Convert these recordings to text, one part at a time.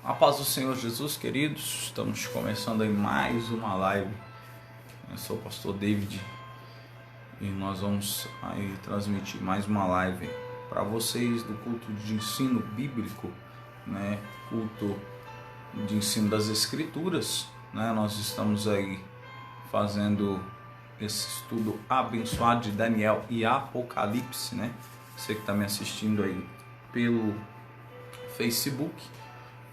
A paz do Senhor Jesus, queridos. Estamos começando aí mais uma live. Eu sou o pastor David e nós vamos aí transmitir mais uma live para vocês do culto de ensino bíblico, né? Culto de ensino das Escrituras, né? Nós estamos aí fazendo esse estudo abençoado de Daniel e Apocalipse, né? Você que está me assistindo aí pelo Facebook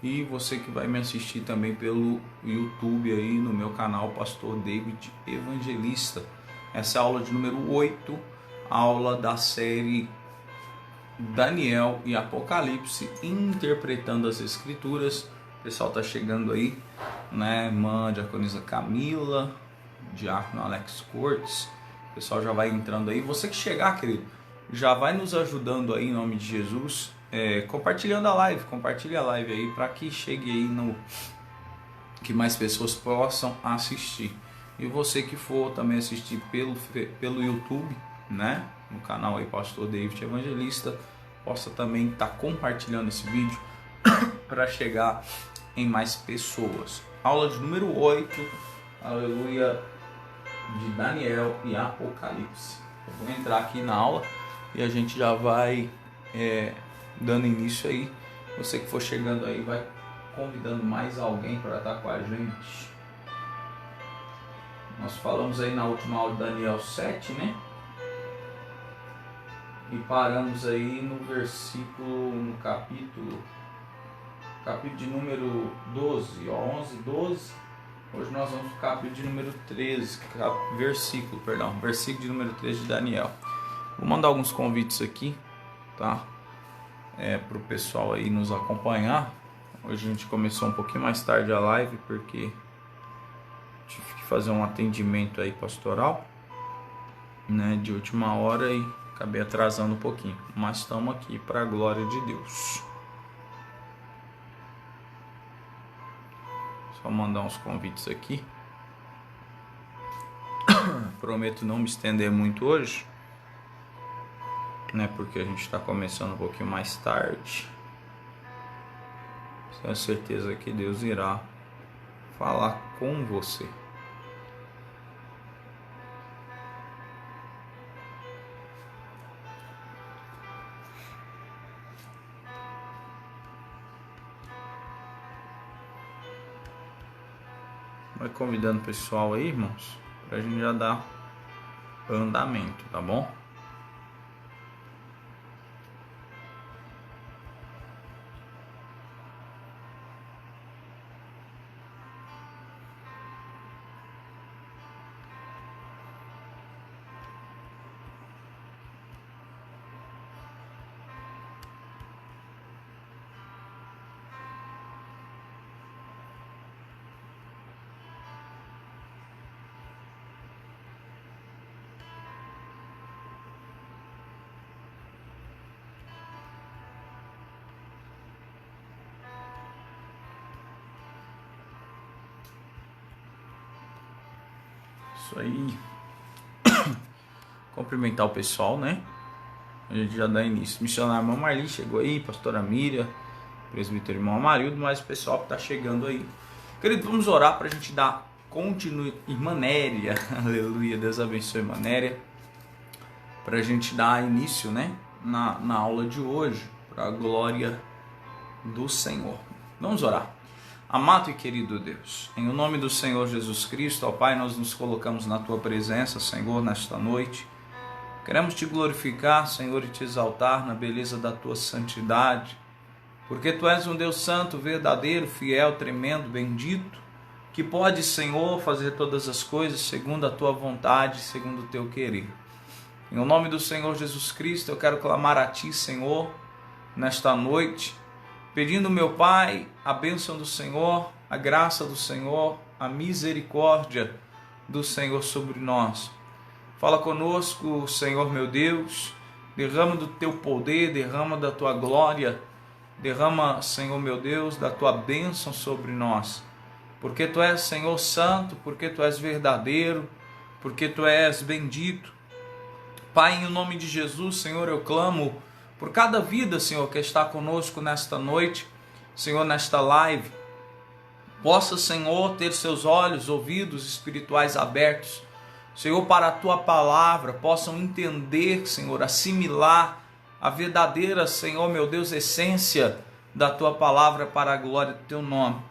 e você que vai me assistir também pelo YouTube aí no meu canal Pastor David Evangelista. Essa é a aula de número 8, aula da série Daniel e Apocalipse, interpretando as Escrituras. O pessoal tá chegando aí, né? Irmã Diaconisa Camila, Diácono Alex Cortes, o pessoal já vai entrando aí. Você que chegar, querido, já vai nos ajudando aí em nome de Jesus, compartilhando a live, compartilhe a live aí para que chegue aí que mais pessoas possam assistir. E você que for também assistir pelo YouTube, né, no canal aí Pastor David Evangelista, possa também estar compartilhando esse vídeo para chegar em mais pessoas. Aula de número 8, aleluia, de Daniel e Apocalipse. Eu vou entrar aqui na aula e a gente já vai dando início aí. Você que for chegando aí vai convidando mais alguém para estar com a gente. Nós falamos aí na última aula de Daniel 7, né? E paramos aí no versículo, no capítulo de número 12, 11, 12. Hoje nós vamos para o capítulo de número 13, versículo de número 13 de Daniel. Vou mandar alguns convites aqui, tá? Para o pessoal aí nos acompanhar. Hoje a gente começou um pouquinho mais tarde a live, porque tive que fazer um atendimento aí pastoral, né, de última hora e acabei atrasando um pouquinho. Mas estamos aqui para a glória de Deus. Só mandar uns convites aqui. Prometo não me estender muito hoje, né? Porque a gente está começando um pouquinho mais tarde. Tenho certeza que Deus irá falar com você. Vai convidando o pessoal aí, irmãos, pra gente já dar andamento, tá bom? Isso aí. Cumprimentar o pessoal, né? A gente já dá início. Missionário irmão Marli chegou aí, pastora Miriam, presbítero irmão Amarildo, mais o pessoal que tá chegando aí. Querido, vamos orar pra gente dar continuidade. Irmã Néria, aleluia, Deus abençoe, irmã Néria. Pra gente dar início, né? Na aula de hoje, pra glória do Senhor. Vamos orar. Amado e querido Deus, em o nome do Senhor Jesus Cristo, ó Pai, nós nos colocamos na Tua presença, Senhor, nesta noite. Queremos Te glorificar, Senhor, e Te exaltar na beleza da Tua santidade, porque Tu és um Deus santo, verdadeiro, fiel, tremendo, bendito, que pode, Senhor, fazer todas as coisas segundo a Tua vontade, segundo o Teu querer. Em o nome do Senhor Jesus Cristo, eu quero clamar a Ti, Senhor, nesta noite, pedindo, meu Pai, a bênção do Senhor, a graça do Senhor, a misericórdia do Senhor sobre nós. Fala conosco, Senhor meu Deus, derrama do Teu poder, derrama da Tua glória, derrama, Senhor meu Deus, da Tua bênção sobre nós. Porque Tu és, Senhor, santo, porque Tu és verdadeiro, porque Tu és bendito. Pai, em nome de Jesus, Senhor, eu clamo por cada vida, Senhor, que está conosco nesta noite, Senhor, nesta live, possa, Senhor, ter seus olhos, ouvidos espirituais abertos, Senhor, para a Tua palavra, possam entender, Senhor, assimilar a verdadeira, Senhor, meu Deus, essência da Tua palavra para a glória do Teu nome.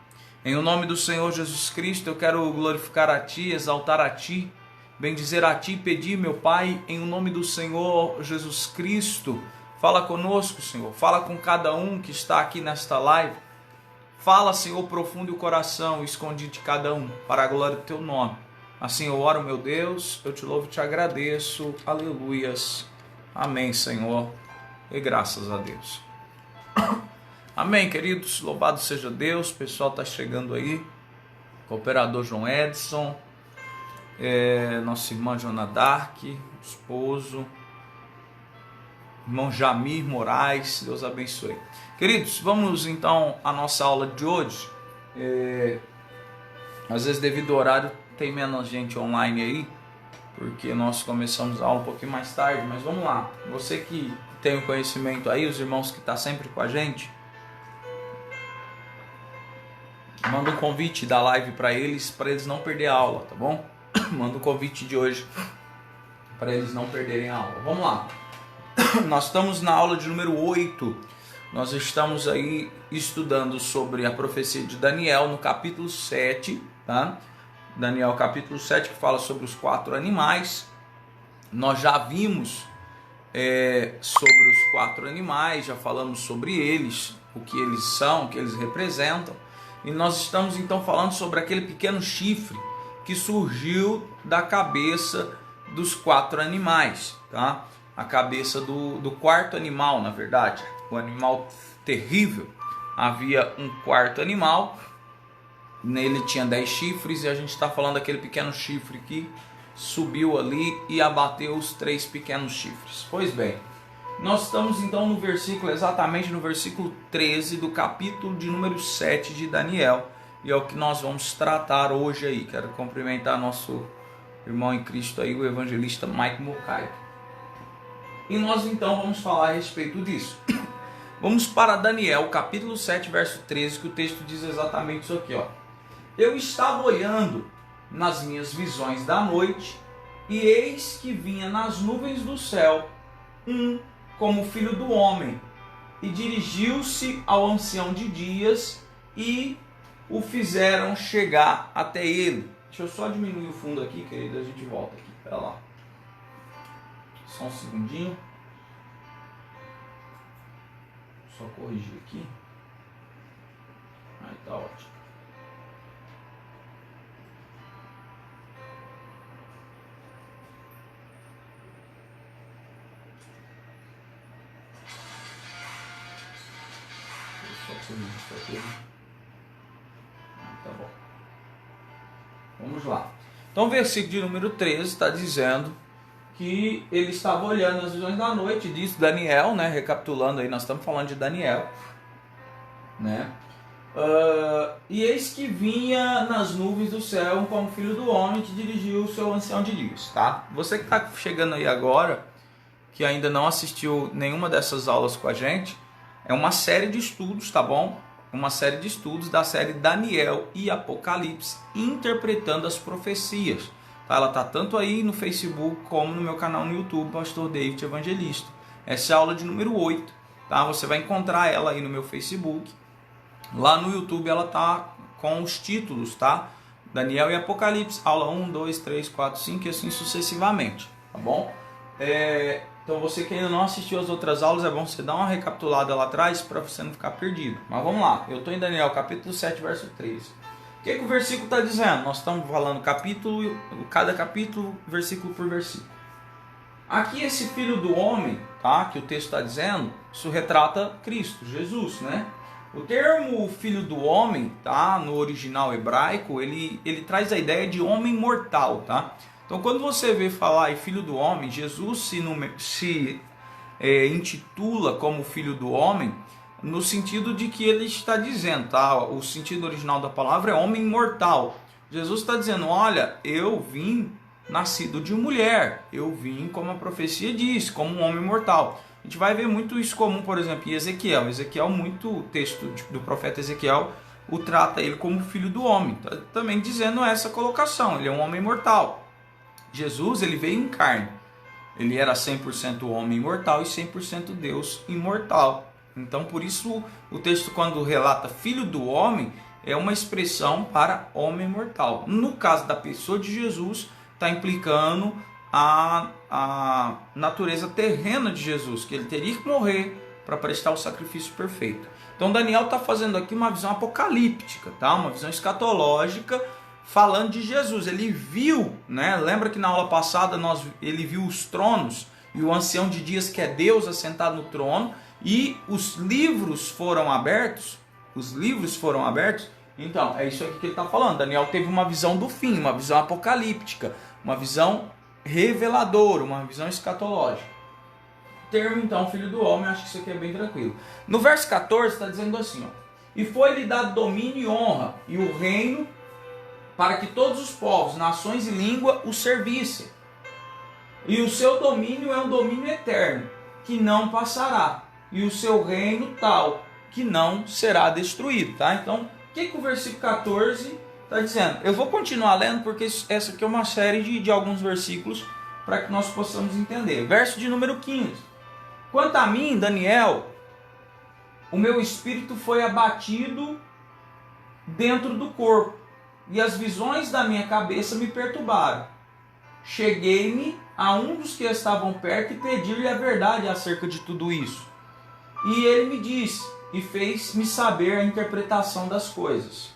Em o nome do Senhor Jesus Cristo, eu quero glorificar a Ti, exaltar a Ti, bendizer a Ti, pedir, meu Pai, em o nome do Senhor Jesus Cristo, fala conosco, Senhor, fala com cada um que está aqui nesta live, fala, Senhor, profundo o coração, escondido de cada um, para a glória do Teu nome. Assim eu oro, meu Deus, eu Te louvo e Te agradeço, aleluias, amém, Senhor, e graças a Deus. Amém, queridos, louvado seja Deus, o pessoal está chegando aí, cooperador João Edson, nossa irmã Joana Dark, esposo, irmão Jamir Moraes, Deus abençoe. Queridos, vamos então à nossa aula de hoje. Às vezes devido ao horário tem menos gente online aí, porque nós começamos a aula um pouquinho mais tarde, mas vamos lá. Você que tem o conhecimento aí, os irmãos que estão sempre com a gente, manda um convite da live para eles não perderem a aula, tá bom? Manda um convite de hoje para eles não perderem a aula. Vamos lá. Nós estamos na aula de número 8. Nós estamos aí estudando sobre a profecia de Daniel no capítulo 7, tá? Daniel capítulo 7, que fala sobre os 4 animais. Nós já vimos sobre os 4 animais, já falamos sobre eles, o que eles são, o que eles representam. E nós estamos então falando sobre aquele pequeno chifre que surgiu da cabeça dos 4 animais, tá? A cabeça do quarto animal, na verdade, o animal terrível. Havia um quarto animal, nele tinha 10 chifres, e a gente está falando daquele pequeno chifre que subiu ali e abateu os 3 pequenos chifres. Pois bem, nós estamos então no versículo, exatamente no versículo 13 do capítulo de número 7 de Daniel, e é o que nós vamos tratar hoje aí. Quero cumprimentar nosso irmão em Cristo aí, o evangelista Mike Mokai. E nós então vamos falar a respeito disso. Vamos para Daniel, capítulo 7, verso 13, que o texto diz exatamente isso aqui, ó. Eu estava olhando nas minhas visões da noite, e eis que vinha nas nuvens do céu como filho do homem, e dirigiu-se ao ancião de dias, e o fizeram chegar até ele. Deixa eu só diminuir o fundo aqui, querido, a gente volta aqui, pera lá. Só um segundinho. Só corrigir aqui. Aí tá ótimo. Só corrigir isso aqui. Tá bom. Vamos lá. Então o versículo de número 13 está dizendo que ele estava olhando as visões da noite, diz Daniel, né? Recapitulando aí, nós estamos falando de Daniel, né? E eis que vinha nas nuvens do céu como filho do homem, que dirigiu o seu ancião de dias, tá? Você que está chegando aí agora, que ainda não assistiu nenhuma dessas aulas com a gente, é uma série de estudos, tá bom? Uma série de estudos da série Daniel e Apocalipse, interpretando as profecias. Ela está tanto aí no Facebook como no meu canal no YouTube, Pastor David Evangelista. Essa é a aula de número 8, tá? Você vai encontrar ela aí no meu Facebook. Lá no YouTube ela está com os títulos, tá? Daniel e Apocalipse, aula 1, 2, 3, 4, 5 e assim sucessivamente, tá bom? Então você que ainda não assistiu as outras aulas, é bom você dar uma recapitulada lá atrás para você não ficar perdido. Mas vamos lá, eu estou em Daniel capítulo 7, verso 13. O que o versículo está dizendo? Nós estamos falando cada capítulo, versículo por versículo. Aqui esse filho do homem, tá, que o texto está dizendo, isso retrata Cristo, Jesus, né? O termo filho do homem, tá, no original hebraico, ele traz a ideia de homem mortal, tá? Então quando você vê falar em filho do homem, Jesus se intitula como filho do homem, no sentido de que ele está dizendo, tá? O sentido original da palavra é homem mortal. Jesus está dizendo, olha, eu vim nascido de mulher, eu vim, como a profecia diz, como um homem mortal. A gente vai ver muito isso comum, por exemplo, em Ezequiel. O texto do profeta Ezequiel o trata ele como filho do homem, também dizendo essa colocação, ele é um homem mortal. Jesus, ele veio em carne, ele era 100% homem mortal e 100% Deus imortal. Então, por isso, o texto, quando relata filho do homem, é uma expressão para homem mortal. No caso da pessoa de Jesus, está implicando a natureza terrena de Jesus, que ele teria que morrer para prestar o sacrifício perfeito. Então Daniel está fazendo aqui uma visão apocalíptica, tá? Uma visão escatológica, falando de Jesus. Ele viu, né? Lembra que na aula passada ele viu os tronos e o ancião de dias, que é Deus, assentado no trono, e os livros foram abertos. Então, é isso aqui que ele está falando. Daniel teve uma visão do fim, uma visão apocalíptica, uma visão reveladora, uma visão escatológica. Termo, então, filho do homem, acho que isso aqui é bem tranquilo. No verso 14 está dizendo assim, ó: e foi-lhe dado domínio e honra, e o reino, para que todos os povos, nações e língua o servissem. E o seu domínio é um domínio eterno, que não passará, e o seu reino tal, que não será destruído. Tá? Então, o que o versículo 14 está dizendo? Eu vou continuar lendo, porque essa aqui é uma série de alguns versículos para que nós possamos entender. Verso de número 15. Quanto a mim, Daniel, o meu espírito foi abatido dentro do corpo, e as visões da minha cabeça me perturbaram. Cheguei-me a um dos que estavam perto e pedi-lhe a verdade acerca de tudo isso. E ele me disse e fez-me saber a interpretação das coisas.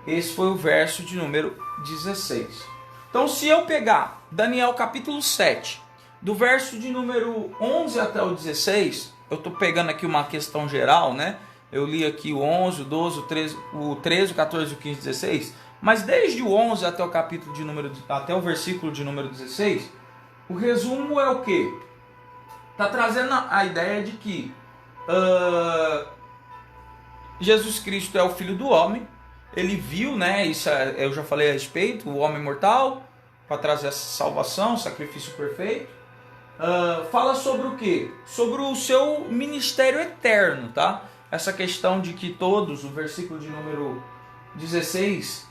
Esse foi o verso de número 16. Então, se eu pegar Daniel capítulo 7, do verso de número 11 até o 16, eu estou pegando aqui uma questão geral, né? Eu li aqui o 11, o 12, o 13, o 14, o 15, o 16, mas desde o 11 até até o versículo de número 16, o resumo é o quê? Está trazendo a ideia de que Jesus Cristo é o Filho do Homem. Ele viu, né? Isso eu já falei a respeito, o homem mortal, para trazer essa salvação, sacrifício perfeito. Fala sobre o quê? Sobre o seu ministério eterno, tá? Essa questão de que todos, o versículo de número 16,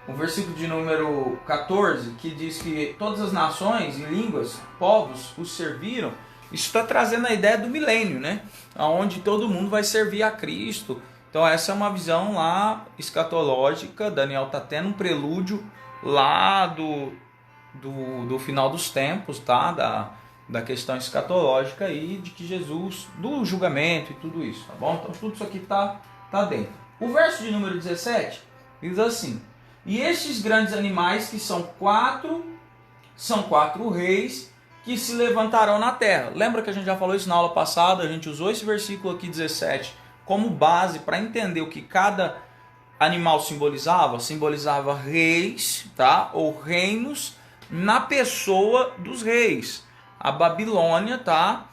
o versículo de número 14, que diz que todas as nações e línguas, povos, os serviram. Isso está trazendo a ideia do milênio, né? Onde todo mundo vai servir a Cristo. Então essa é uma visão lá escatológica. Daniel está tendo um prelúdio lá do final dos tempos, tá? Da questão escatológica aí, de que Jesus, do julgamento e tudo isso, tá bom? Então tudo isso aqui tá dentro. O verso de número 17 diz assim: e estes grandes animais, que são quatro reis que se levantarão na terra. Lembra que a gente já falou isso na aula passada? A gente usou esse versículo aqui 17 como base para entender o que cada animal simbolizava. Simbolizava reis, tá? Ou reinos na pessoa dos reis. A Babilônia, tá?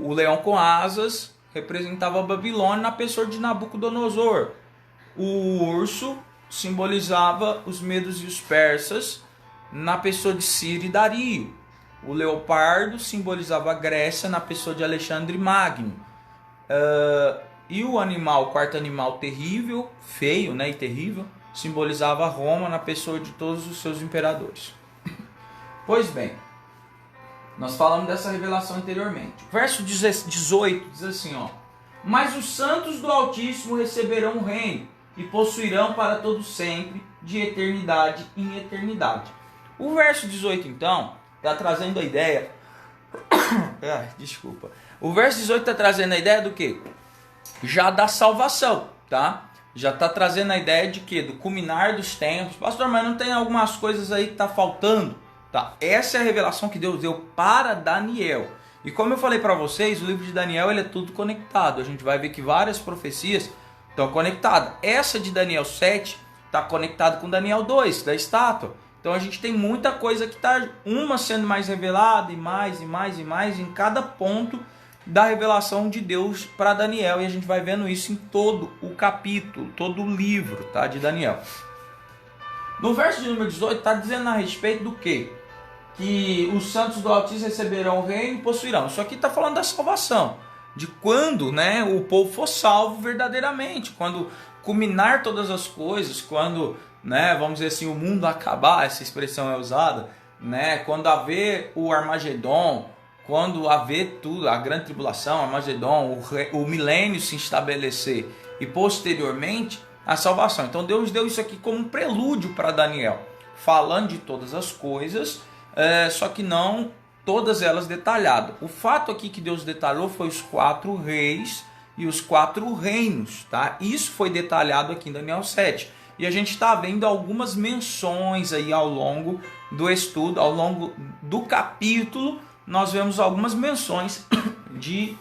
O leão com asas representava a Babilônia na pessoa de Nabucodonosor. O urso simbolizava os medos e os persas na pessoa de Ciro e Dario. O leopardo simbolizava a Grécia na pessoa de Alexandre Magno. E o quarto animal terrível, feio, né, e terrível, simbolizava Roma na pessoa de todos os seus imperadores. Pois bem, nós falamos dessa revelação anteriormente. Verso 18 diz assim, ó: mas os santos do Altíssimo receberão o reino e possuirão para todo sempre, de eternidade em eternidade. O verso 18, então, está trazendo a ideia... desculpa. O verso 18 está trazendo a ideia do quê? Já da salvação, tá? Já está trazendo a ideia de quê? Do culminar dos tempos. Pastor, mas não tem algumas coisas aí que está faltando? Tá? Essa é a revelação que Deus deu para Daniel. E como eu falei para vocês, o livro de Daniel ele é tudo conectado. A gente vai ver que várias profecias estão conectadas. Essa de Daniel 7 está conectada com Daniel 2, da estátua. Então a gente tem muita coisa que está uma sendo mais revelada e mais em cada ponto da revelação de Deus para Daniel. E a gente vai vendo isso em todo o capítulo, todo o livro, tá, de Daniel. No verso de número 18 está dizendo a respeito do quê? que os santos do Altíssimo receberão o reino e possuirão. Isso aqui está falando da salvação, de quando, né, o povo for salvo verdadeiramente, quando culminar todas as coisas, quando, né, vamos dizer assim, o mundo acabar, essa expressão é usada, né, quando haver o Armagedon, quando haver tudo, a grande tribulação, Armagedon, o milênio se estabelecer e posteriormente a salvação. Então Deus deu isso aqui como um prelúdio para Daniel, falando de todas as coisas, só que não todas elas detalhadas. O fato aqui que Deus detalhou foi os 4 reis e os 4 reinos, tá? Isso foi detalhado aqui em Daniel 7. E a gente está vendo algumas menções aí ao longo do estudo, ao longo do capítulo, nós vemos algumas menções de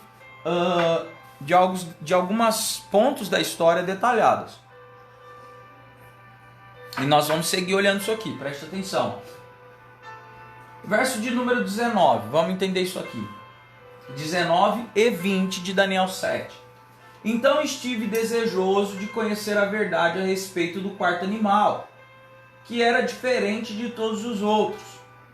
alguns pontos da história detalhados. E nós vamos seguir olhando isso aqui, preste atenção. Verso de número 19, vamos entender isso aqui. 19 e 20 de Daniel 7. Então estive desejoso de conhecer a verdade a respeito do quarto animal, que era diferente de todos os outros,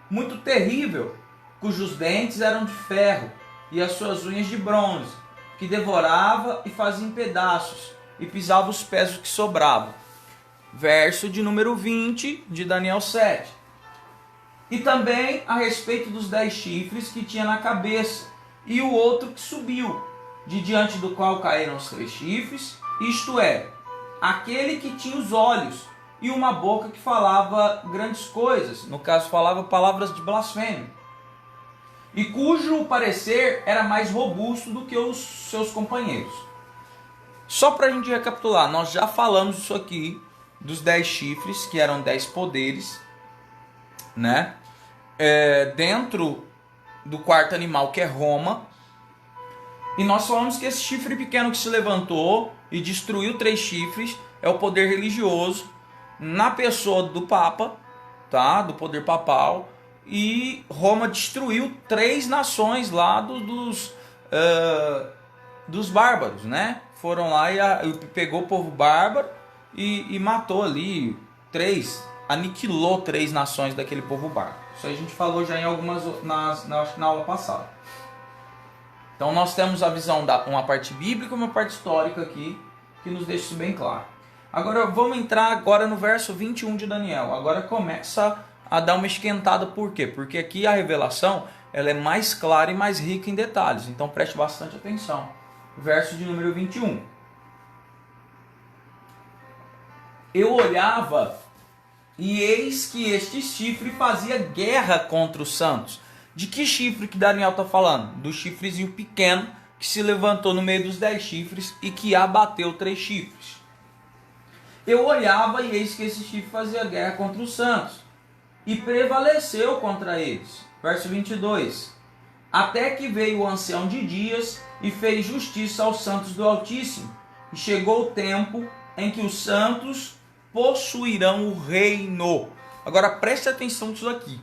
muito terrível, cujos dentes eram de ferro e as suas unhas de bronze, que devorava e fazia em pedaços e pisava os pés dos que sobravam. Verso de número 20 de Daniel 7. E também a respeito dos 10 chifres que tinha na cabeça, e o outro que subiu, de diante do qual caíram os 3 chifres, isto é, aquele que tinha os olhos e uma boca que falava grandes coisas, no caso falava palavras de blasfêmia, e cujo parecer era mais robusto do que os seus companheiros. Só para a gente recapitular, nós já falamos isso aqui, dos 10 chifres, que eram 10 poderes, né? Dentro do quarto animal, que é Roma. E nós falamos que esse chifre pequeno que se levantou e destruiu 3 chifres é o poder religioso na pessoa do Papa, tá? Do poder papal. E Roma destruiu 3 nações lá dos bárbaros, né? Foram lá e pegou o povo bárbaro e matou ali 3, aniquilou 3 nações daquele povo bárbaro. Isso a gente falou já em algumas na aula passada. Então nós temos a visão uma parte bíblica e uma parte histórica aqui, que nos deixa isso bem claro. Agora vamos entrar agora no verso 21 de Daniel. Agora começa a dar uma esquentada. Por quê? Porque aqui a revelação ela é mais clara e mais rica em detalhes. Então preste bastante atenção. Verso de número 21. Eu olhava e eis que este chifre fazia guerra contra os santos. De que chifre que Daniel está falando? Do chifrezinho pequeno que se levantou no meio dos 10 chifres e que abateu 3 chifres. Eu olhava e eis que esse chifre fazia guerra contra os santos e prevaleceu contra eles. Verso 22. Até que veio o ancião de dias e fez justiça aos santos do Altíssimo. E chegou o tempo em que os santos possuirão o reino. Agora preste atenção nisso aqui.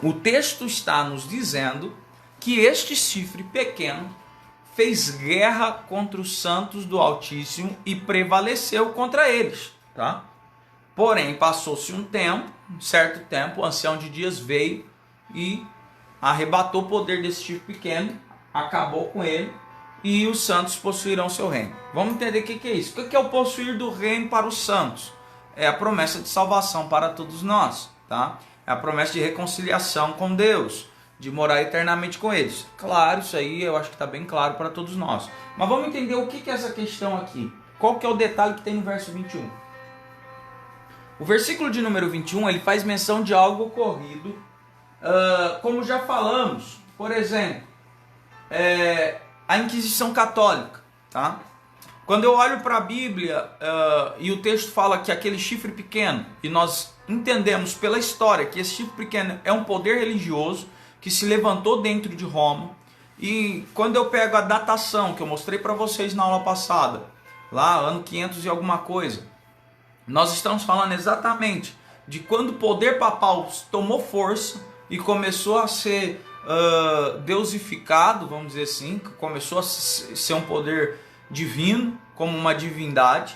O texto está nos dizendo que este chifre pequeno fez guerra contra os santos do Altíssimo e prevaleceu contra eles, tá? Porém, passou-se um certo tempo, o ancião de dias veio e arrebatou o poder desse chifre pequeno, acabou com ele e os santos possuirão seu reino. Vamos entender o que é isso. O que é o possuir do reino para os santos? É a promessa de salvação para todos nós, tá? É a promessa de reconciliação com Deus, de morar eternamente com eles. Claro, isso aí eu acho que está bem claro para todos nós. Mas vamos entender o que é essa questão aqui. Qual que é o detalhe que tem no verso 21? O versículo de número 21, ele faz menção de algo ocorrido, como já falamos, por exemplo, a Inquisição Católica, tá? Quando eu olho para a Bíblia e o texto fala que aquele chifre pequeno, e nós entendemos pela história que esse chifre pequeno é um poder religioso que se levantou dentro de Roma, e quando eu pego a datação que eu mostrei para vocês na aula passada, lá ano 500 e alguma coisa, nós estamos falando exatamente de quando o poder papal tomou força e começou a ser deusificado, vamos dizer assim, começou a ser um poder divino, como uma divindade.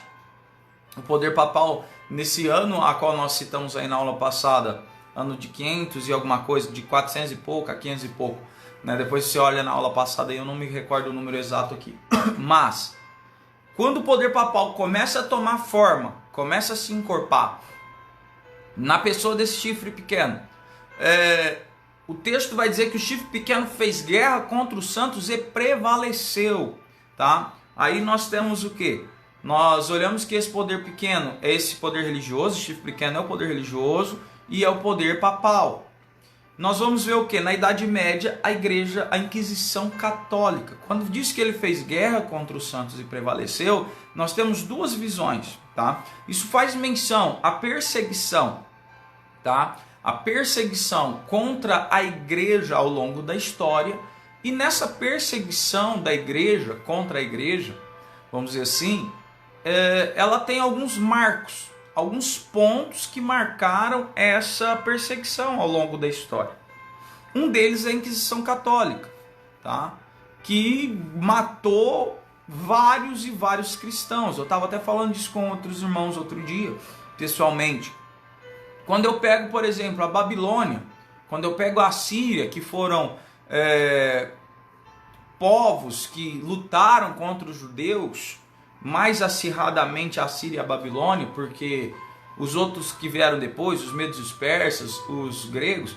O poder papal, nesse ano a qual nós citamos aí na aula passada, ano de 500 e alguma coisa, de 400 e pouco a 500 e pouco. Né? Depois você olha na aula passada, eu não me recordo o número exato aqui. Mas, quando o poder papal começa a tomar forma, começa a se encorpar na pessoa desse chifre pequeno, o texto vai dizer que o chifre pequeno fez guerra contra os santos e prevaleceu. Tá? Aí nós temos o quê? Nós olhamos que esse poder pequeno é esse poder religioso, o chifre pequeno é o poder religioso e é o poder papal. Nós vamos ver o que? Na Idade Média, a igreja, a Inquisição Católica. Quando diz que ele fez guerra contra os santos e prevaleceu, nós temos duas visões. Tá? Isso faz menção à perseguição, tá? A perseguição contra a igreja ao longo da história. E nessa perseguição da igreja contra a igreja, vamos dizer assim, ela tem alguns marcos, alguns pontos que marcaram essa perseguição ao longo da história. Um deles é a Inquisição Católica, tá? Que matou vários e vários cristãos. Eu estava até falando disso com outros irmãos outro dia, pessoalmente. Quando eu pego, por exemplo, a Babilônia, quando eu pego a Síria, que foram povos que lutaram contra os judeus, mais acirradamente a Síria e a Babilônia, porque os outros que vieram depois, os medos e os persas, os gregos,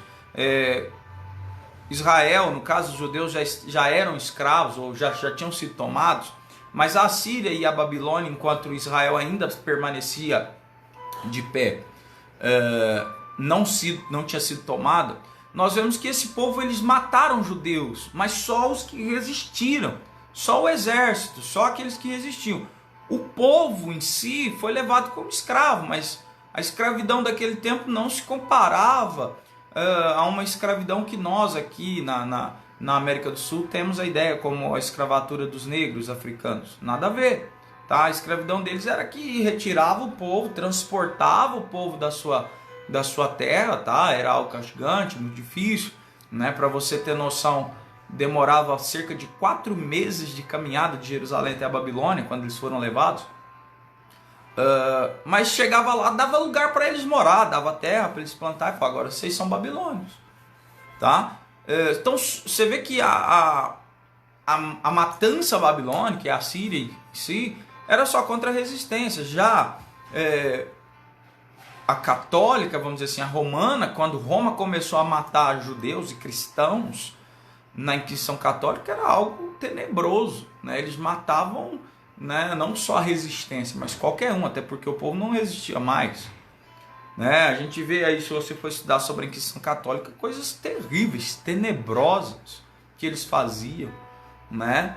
Israel, no caso os judeus já eram escravos ou já tinham sido tomados, mas a Síria e a Babilônia, enquanto Israel ainda permanecia de pé, não tinha sido tomada, nós vemos que esse povo eles mataram judeus, mas só os que resistiram, só o exército, só aqueles que resistiam. O povo em si foi levado como escravo, mas a escravidão daquele tempo não se comparava a uma escravidão que nós aqui na América do Sul temos a ideia como a escravatura dos negros africanos. Nada a ver. Tá? A escravidão deles era que retirava o povo, transportava o povo da sua terra, tá? Era algo castigante, muito difícil, né? Para você ter noção, demorava cerca de 4 meses de caminhada de Jerusalém até a Babilônia, quando eles foram levados. Mas chegava lá, dava lugar para eles morar, dava terra para eles plantar, e falava, agora vocês são babilônios. Tá? Então você vê que a matança babilônica, a Síria em si, era só contra a resistência. Já a católica, vamos dizer assim, a romana, quando Roma começou a matar judeus e cristãos na Inquisição Católica, era algo tenebroso, né? Eles matavam, né, não só a resistência, mas qualquer um, até porque o povo não resistia mais. Né? A gente vê aí, se você for estudar sobre a Inquisição Católica, coisas terríveis, tenebrosas que eles faziam. Né?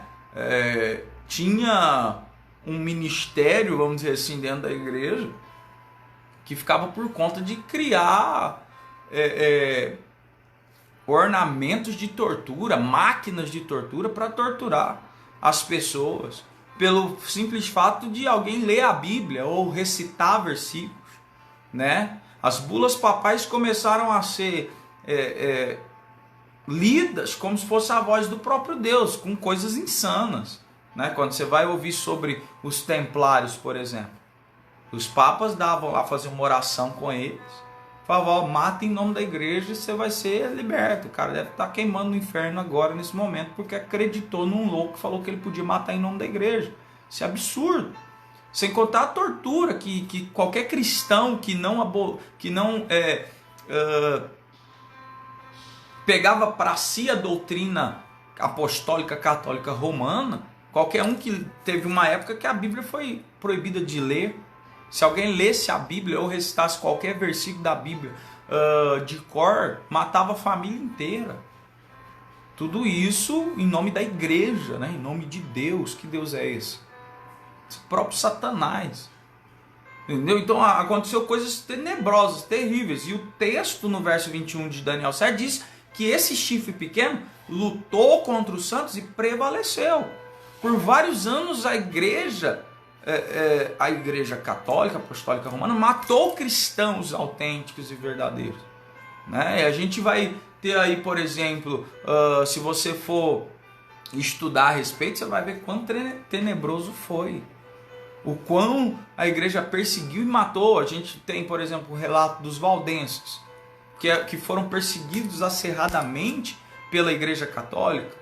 Tinha um ministério, vamos dizer assim, dentro da igreja, que ficava por conta de criar ornamentos de tortura, máquinas de tortura para torturar as pessoas, pelo simples fato de alguém ler a Bíblia ou recitar versículos. Né? As bulas papais começaram a ser lidas como se fosse a voz do próprio Deus, com coisas insanas. Né? Quando você vai ouvir sobre os templários, por exemplo, os papas davam lá fazer uma oração com eles, falavam, mata em nome da igreja e você vai ser liberto. O cara deve estar queimando no inferno agora, nesse momento, porque acreditou num louco que falou que ele podia matar em nome da igreja. Isso é absurdo. Sem contar a tortura que qualquer cristão que não pegava para si a doutrina apostólica católica romana, qualquer um que teve uma época que a Bíblia foi proibida de ler. Se alguém lesse a Bíblia ou recitasse qualquer versículo da Bíblia de cor, matava a família inteira. Tudo isso em nome da igreja, né? Em nome de Deus. Que Deus é esse? Esse próprio Satanás. Entendeu? Então aconteceu coisas tenebrosas, terríveis. E o texto no verso 21 de Daniel 7 diz que esse chifre pequeno lutou contra os santos e prevaleceu. Por vários anos a igreja católica, apostólica romana, matou cristãos autênticos e verdadeiros. Né? E a gente vai ter aí, por exemplo, se você for estudar a respeito, você vai ver quão tenebroso foi. O quão a igreja perseguiu e matou. A gente tem, por exemplo, o relato dos valdenses, que foram perseguidos acirradamente pela Igreja Católica,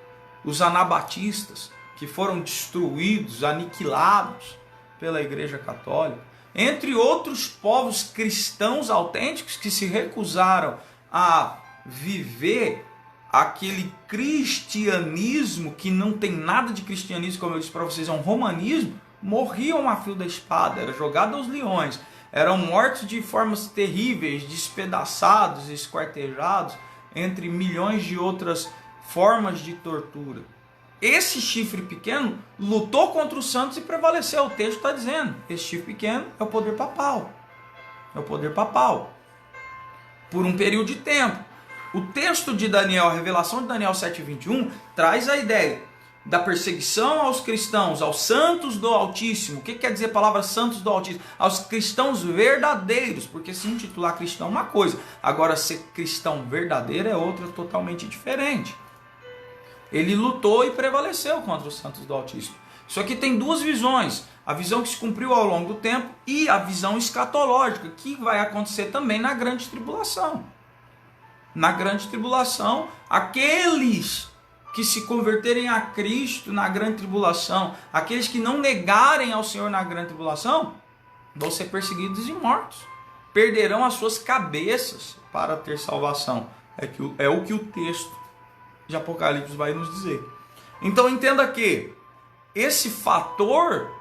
os anabatistas, que foram destruídos, aniquilados pela Igreja Católica, entre outros povos cristãos autênticos que se recusaram a viver aquele cristianismo que não tem nada de cristianismo, como eu disse para vocês, é um romanismo, morriam a fio da espada, era jogado aos leões, eram mortos de formas terríveis, despedaçados, esquartejados, entre milhões de outras formas de tortura. Esse chifre pequeno lutou contra os santos e prevaleceu. O texto está dizendo, esse chifre pequeno é o poder papal. É o poder papal. Por um período de tempo. O texto de Daniel, a revelação de Daniel 7:21, traz a ideia da perseguição aos cristãos, aos santos do Altíssimo. O que quer dizer a palavra santos do Altíssimo? Aos cristãos verdadeiros, porque se intitular cristão é uma coisa, agora ser cristão verdadeiro é outra totalmente diferente. Ele lutou e prevaleceu contra os santos do Altíssimo. Isso aqui tem duas visões, a visão que se cumpriu ao longo do tempo e a visão escatológica, que vai acontecer também na grande tribulação. Na grande tribulação, aqueles que se converterem a Cristo na grande tribulação, aqueles que não negarem ao Senhor na grande tribulação, vão ser perseguidos e mortos. Perderão as suas cabeças para ter salvação. É o que o texto de Apocalipse vai nos dizer. Então entenda que esse fator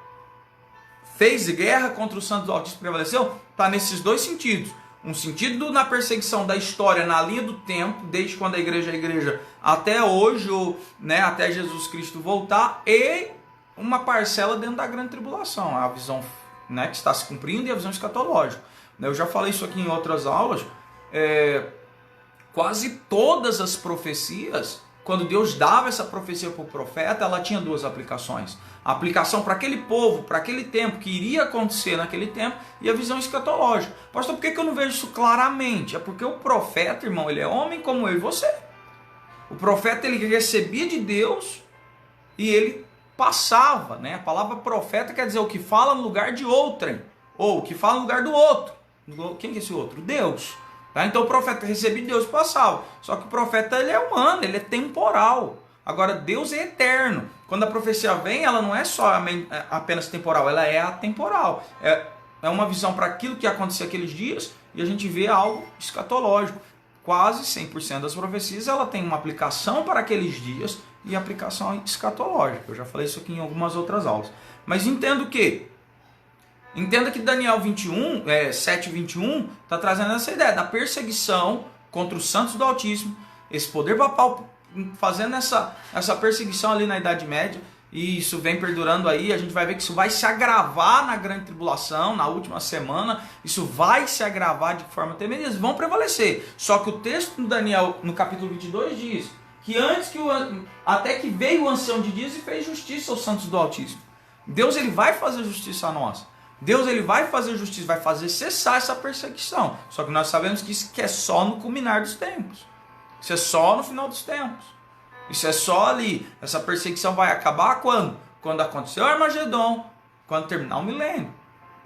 fez guerra contra os santos do Altíssimo e prevaleceu, está nesses dois sentidos. Um sentido na perseguição da história, na linha do tempo, desde quando a igreja até hoje, ou, né, até Jesus Cristo voltar, e uma parcela dentro da grande tribulação, a visão, né, que está se cumprindo e a visão escatológica. Eu já falei isso aqui em outras aulas, quase todas as profecias, quando Deus dava essa profecia para o profeta, ela tinha duas aplicações. A aplicação para aquele povo, para aquele tempo, que iria acontecer naquele tempo, e a visão escatológica. Pastor, por que eu não vejo isso claramente? É porque o profeta, irmão, ele é homem como eu e você. O profeta, ele recebia de Deus e ele passava, né? A palavra profeta quer dizer o que fala no lugar de outrem, ou o que fala no lugar do outro. Quem é esse outro? Deus. Tá? Então o profeta recebia de Deus e passava. Só que o profeta, ele é humano, ele é temporal. Agora Deus é eterno. Quando a profecia vem, ela não é só apenas temporal, ela é atemporal. É uma visão para aquilo que aconteceu aqueles dias e a gente vê algo escatológico. Quase 100% das profecias ela tem uma aplicação para aqueles dias e aplicação escatológica. Eu já falei isso aqui em algumas outras aulas. Mas entenda que Daniel 7:21 está trazendo essa ideia da perseguição contra os santos do Altíssimo, esse poder papal fazendo essa perseguição ali na Idade Média, e isso vem perdurando aí. A gente vai ver que isso vai se agravar na grande tribulação, na última semana, isso vai se agravar de forma tremenda, eles vão prevalecer. Só que o texto do Daniel, no capítulo 22, diz que até que veio o ancião de dias e fez justiça aos santos do Altíssimo. Deus, ele vai fazer justiça a nós. Deus, ele vai fazer justiça, vai fazer cessar essa perseguição. Só que nós sabemos que isso é só no culminar dos tempos. Isso é só no final dos tempos. Isso é só ali. Essa perseguição vai acabar quando? Quando acontecer o Armagedon, quando terminar o milênio.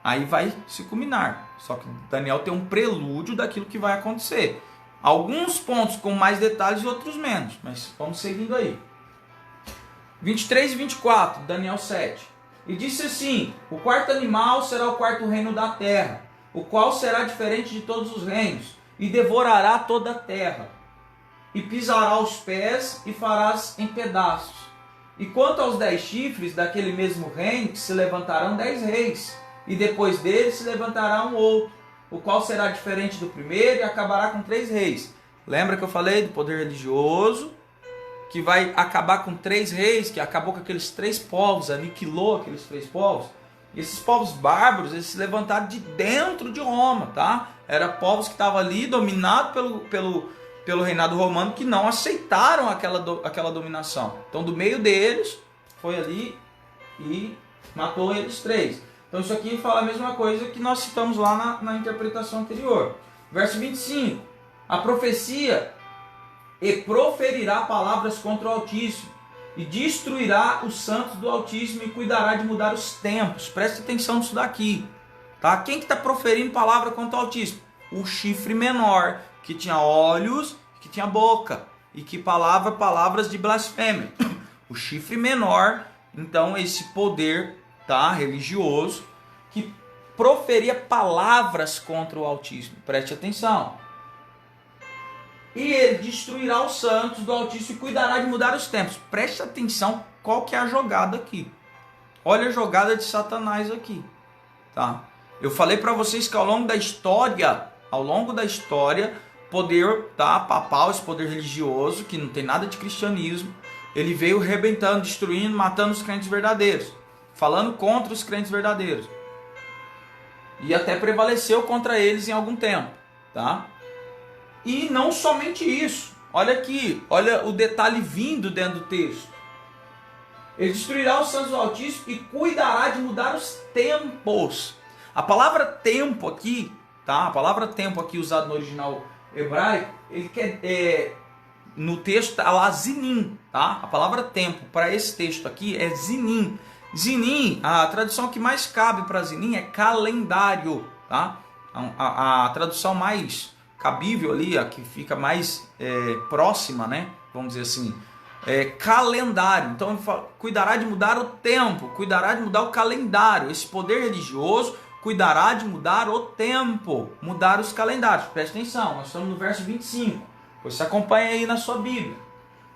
Aí vai se culminar. Só que Daniel tem um prelúdio daquilo que vai acontecer. Alguns pontos com mais detalhes e outros menos. Mas vamos seguindo aí. 23 e 24, Daniel 7. E disse assim: o quarto animal será o quarto reino da terra, o qual será diferente de todos os reinos, e devorará toda a terra, e pisará os pés, e farás em pedaços. E quanto aos 10 chifres daquele mesmo reino, que se levantarão 10 reis, e depois deles se levantará um outro, o qual será diferente do primeiro, e acabará com 3 reis. Lembra que eu falei do poder religioso, que vai acabar com 3 reis, que acabou com aqueles 3 povos, aniquilou aqueles 3 povos. E esses povos bárbaros, eles se levantaram de dentro de Roma, tá? Eram povos que estavam ali dominados pelo reinado romano, que não aceitaram aquela dominação. Então, do meio deles, foi ali e matou eles 3. Então, isso aqui fala a mesma coisa que nós citamos lá na interpretação anterior. Verso 25. A profecia: e proferirá palavras contra o Altíssimo, e destruirá os santos do Altíssimo, e cuidará de mudar os tempos. Preste atenção nisso daqui. Tá? Quem que está proferindo palavra contra o Altíssimo? O chifre menor, que tinha olhos, que tinha boca, e que falava palavras de blasfêmia. O chifre menor, então, esse poder, tá, religioso, que proferia palavras contra o Altíssimo. Preste atenção. E ele destruirá os santos do Altíssimo e cuidará de mudar os tempos. Preste atenção qual que é a jogada aqui. Olha a jogada de Satanás aqui, tá? Eu falei para vocês que ao longo da história, poder, tá, papal, esse poder religioso, que não tem nada de cristianismo, ele veio rebentando, destruindo, matando os crentes verdadeiros, falando contra os crentes verdadeiros. E até prevaleceu contra eles em algum tempo, tá? E não somente isso. Olha aqui, olha o detalhe vindo dentro do texto. Ele destruirá os santos do Altíssimo e cuidará de mudar os tempos. A palavra tempo aqui, tá? A palavra tempo aqui usada no original hebraico, ele quer, no texto está lá zinim, tá? A palavra tempo para esse texto aqui é zinim. Zinim, a tradução que mais cabe para zinim é calendário, tá? A tradução mais cabível ali, a que fica mais próxima, né? Vamos dizer assim, calendário. Então ele fala, cuidará de mudar o tempo, cuidará de mudar o calendário. Esse poder religioso cuidará de mudar o tempo, mudar os calendários. Presta atenção, nós estamos no verso 25. Você acompanha aí na sua Bíblia.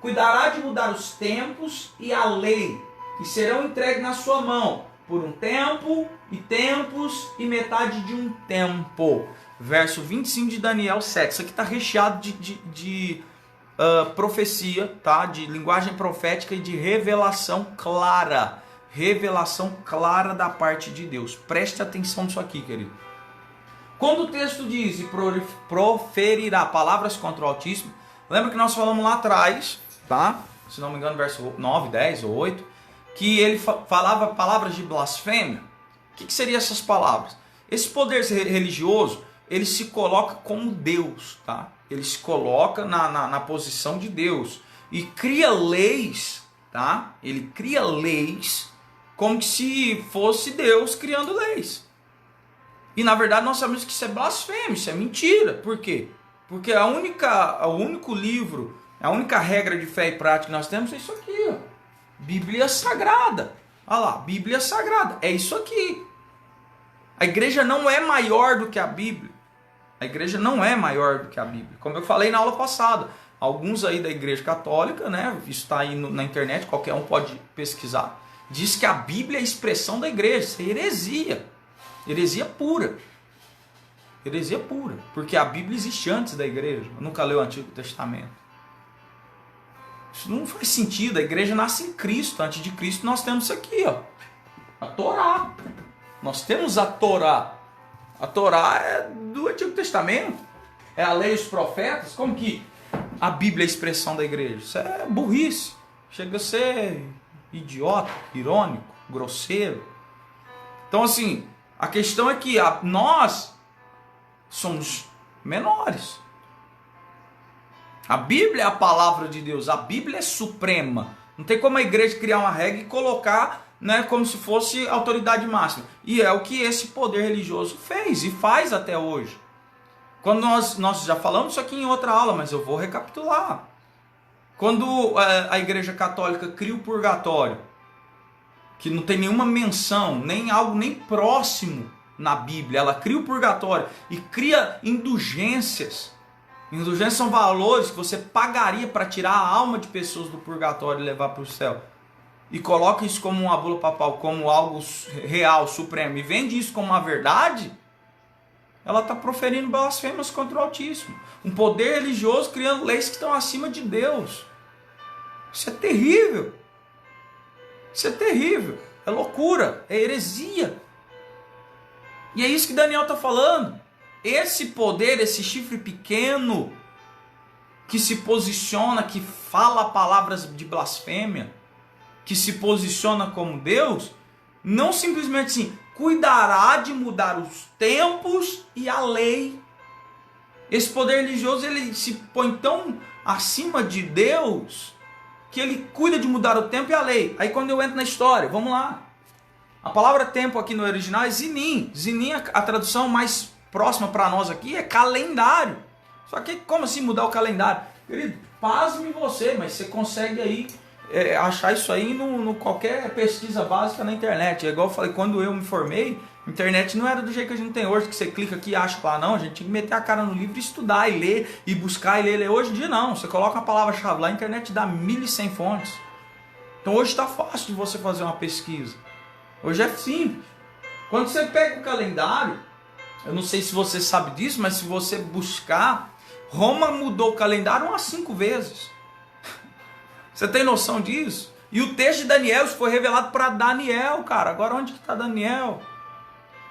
Cuidará de mudar os tempos e a lei, que serão entregues na sua mão, por um tempo, e tempos, e metade de um tempo. Verso 25 de Daniel 7. Isso aqui está recheado de profecia, tá? De linguagem profética e de revelação clara. Revelação clara da parte de Deus. Preste atenção nisso aqui, querido. Quando o texto diz e proferirá palavras contra o Altíssimo, lembra que nós falamos lá atrás, tá? Se não me engano, verso 9, 10 ou 8, que ele falava palavras de blasfêmia. O que seriam essas palavras? Esse poder religioso, ele se coloca como Deus, tá? Ele se coloca na posição de Deus e cria leis, tá? Ele cria leis como se fosse Deus criando leis. E na verdade nós sabemos que isso é blasfêmia, isso é mentira. Por quê? Porque o único livro, a única regra de fé e prática que nós temos é isso aqui, ó. Bíblia Sagrada. Olha lá, Bíblia Sagrada. É isso aqui. A igreja não é maior do que a Bíblia. A igreja não é maior do que a Bíblia. Como eu falei na aula passada, alguns aí da igreja católica, né, isso está aí na internet, qualquer um pode pesquisar, diz que a Bíblia é a expressão da igreja. Isso é heresia. Heresia pura. Heresia pura. Porque a Bíblia existe antes da igreja. Eu nunca leu o Antigo Testamento. Isso não faz sentido. A igreja nasce em Cristo. Antes de Cristo nós temos isso aqui, ó. A Torá. Nós temos a Torá. A Torá é do Antigo Testamento. É a lei e os profetas. Como que a Bíblia é a expressão da igreja? Isso é burrice. Chega a ser idiota, irônico, grosseiro. Então assim, a questão é que nós somos menores. A Bíblia é a palavra de Deus. A Bíblia é suprema. Não tem como a igreja criar uma regra e colocar, né, como se fosse autoridade máxima. E é o que esse poder religioso fez e faz até hoje. Quando nós já falamos isso aqui em outra aula, mas eu vou recapitular. Quando a igreja católica cria o purgatório, que não tem nenhuma menção, nem algo nem próximo na Bíblia, ela cria o purgatório e cria indulgências. Indulgências são valores que você pagaria para tirar a alma de pessoas do purgatório e levar para o céu. E coloca isso como uma bula papal, como algo real, supremo, e vende isso como uma verdade, ela está proferindo blasfêmias contra o Altíssimo. Um poder religioso criando leis que estão acima de Deus. Isso é terrível. Isso é terrível. É loucura. É heresia. E é isso que Daniel está falando. Esse poder, esse chifre pequeno, que se posiciona, que fala palavras de blasfêmia, que se posiciona como Deus, não simplesmente assim, cuidará de mudar os tempos e a lei. Esse poder religioso, ele se põe tão acima de Deus, que ele cuida de mudar o tempo e a lei. Aí quando eu entro na história, vamos lá. A palavra tempo aqui no original é zinim. Zinim, a tradução mais próxima para nós aqui é calendário. Só que como assim mudar o calendário? Querido, pasme você, mas você consegue aí achar isso aí no qualquer pesquisa básica na internet. É igual eu falei, quando eu me formei, a internet não era do jeito que a gente tem hoje, que você clica aqui e acha lá, não. A gente tinha que meter a cara no livro e estudar e ler, e buscar e ler. Hoje em dia não, você coloca a palavra-chave lá, a internet dá 1.100 fontes. Então hoje está fácil de você fazer uma pesquisa. Hoje é simples. Quando você pega o calendário, eu não sei se você sabe disso, mas se você buscar, Roma mudou o calendário umas 5 vezes. Você tem noção disso? E o texto de Daniel, isso foi revelado para Daniel, cara. Agora onde que está Daniel?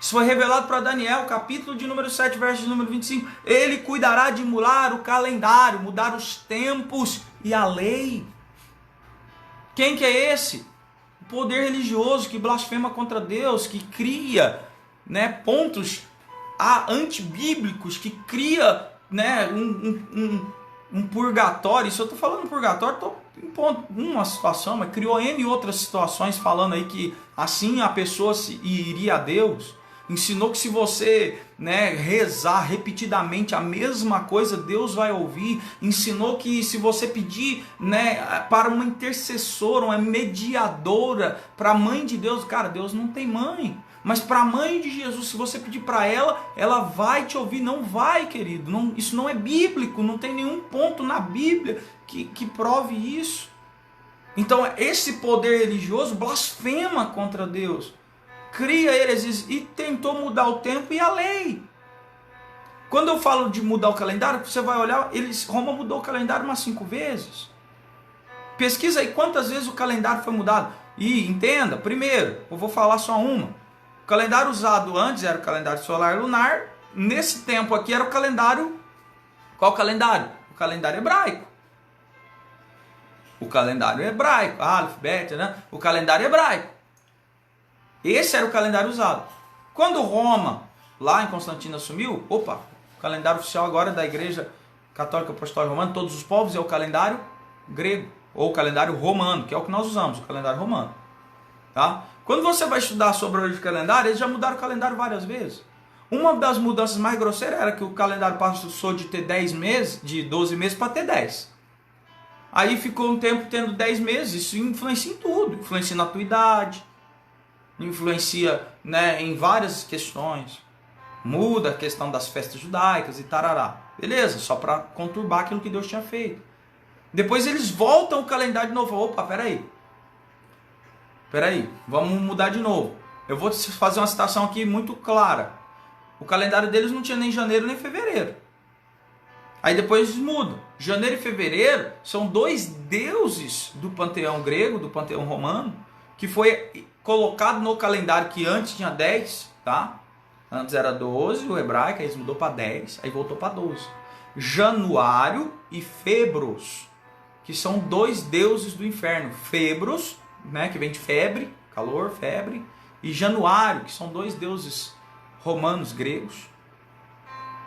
Isso foi revelado para Daniel, capítulo de número 7, verso de número 25. Ele cuidará de mudar o calendário, mudar os tempos e a lei. Quem que é esse? O poder religioso que blasfema contra Deus, que cria, né, pontos antibíblicos, que cria, né, um purgatório. Se eu estou falando purgatório, estou em uma situação, mas criou N outras situações falando aí que assim a pessoa iria a Deus. Ensinou que se você, né, rezar repetidamente a mesma coisa, Deus vai ouvir. Ensinou que se você pedir, né, para uma intercessora, uma mediadora, para a mãe de Deus, cara, Deus não tem mãe. Mas para a mãe de Jesus, se você pedir para ela, ela vai te ouvir. Não vai, querido. Não, isso não é bíblico. Não tem nenhum ponto na Bíblia que prove isso. Então esse poder religioso blasfema contra Deus. Cria heresias e tentou mudar o tempo e a lei. Quando eu falo de mudar o calendário, você vai olhar, Roma mudou o calendário umas 5 vezes. Pesquisa aí quantas vezes o calendário foi mudado. E entenda, primeiro, eu vou falar só uma. O calendário usado antes era o calendário solar e lunar. Nesse tempo aqui era o calendário... Qual calendário? O calendário hebraico. O calendário hebraico. Aleph, Bet, né? O calendário hebraico. Esse era o calendário usado. Quando Roma, lá em Constantino, assumiu, o calendário oficial agora da Igreja Católica Apostólica Romana, todos os povos, é o calendário grego, ou o calendário romano, que é o que nós usamos, o calendário romano. Tá? Quando você vai estudar sobre a origem do calendário, eles já mudaram o calendário várias vezes. Uma das mudanças mais grosseiras era que o calendário passou de ter 10 meses, de 12 meses para ter 10. Aí ficou um tempo tendo 10 meses, isso influencia em tudo, influencia na tua idade, influencia, né, em várias questões. Muda a questão das festas judaicas e tarará. Beleza, só para conturbar aquilo que Deus tinha feito. Depois eles voltam o calendário de novo. Opa, peraí, vamos mudar de novo. Eu vou fazer uma citação aqui muito clara. O calendário deles não tinha nem janeiro nem fevereiro. Aí depois eles mudam. Janeiro e fevereiro são 2 deuses do panteão grego, do panteão romano, que foi colocado no calendário que antes tinha 10, tá? Antes era 12, o hebraico, aí eles mudou para 10, aí voltou para 12. Januário e Febros, que são 2 deuses do inferno. Febros, né, que vem de febre, calor, febre, e Januário, que são 2 deuses romanos, gregos,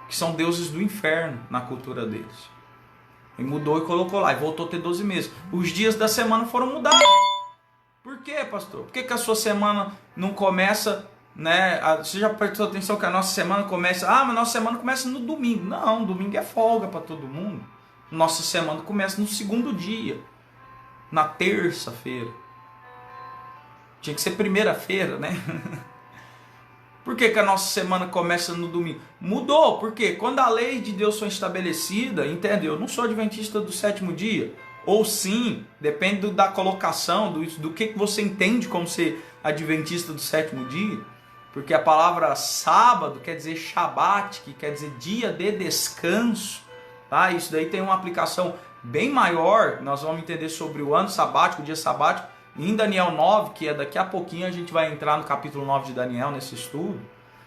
que são deuses do inferno na cultura deles. E mudou e colocou lá, e voltou a ter 12 meses. Os dias da semana foram mudados. Por quê, pastor? Por que a sua semana não começa, né? Você já prestou atenção que a nossa semana começa... mas nossa semana começa no domingo. Não, domingo é folga para todo mundo. Nossa semana começa no segundo dia, na terça-feira. Tinha que ser primeira-feira, né? Por que a nossa semana começa no domingo? Mudou, porque quando a lei de Deus foi estabelecida, entendeu? Eu não sou adventista do 7º dia. Ou sim, depende da colocação, do que você entende como ser adventista do 7º dia. Porque a palavra sábado quer dizer Shabat, que quer dizer dia de descanso. Tá? Isso daí tem uma aplicação bem maior. Nós vamos entender sobre o ano sabático, o dia sabático, em Daniel 9, que é daqui a pouquinho a gente vai entrar no capítulo 9 de Daniel, nesse estudo.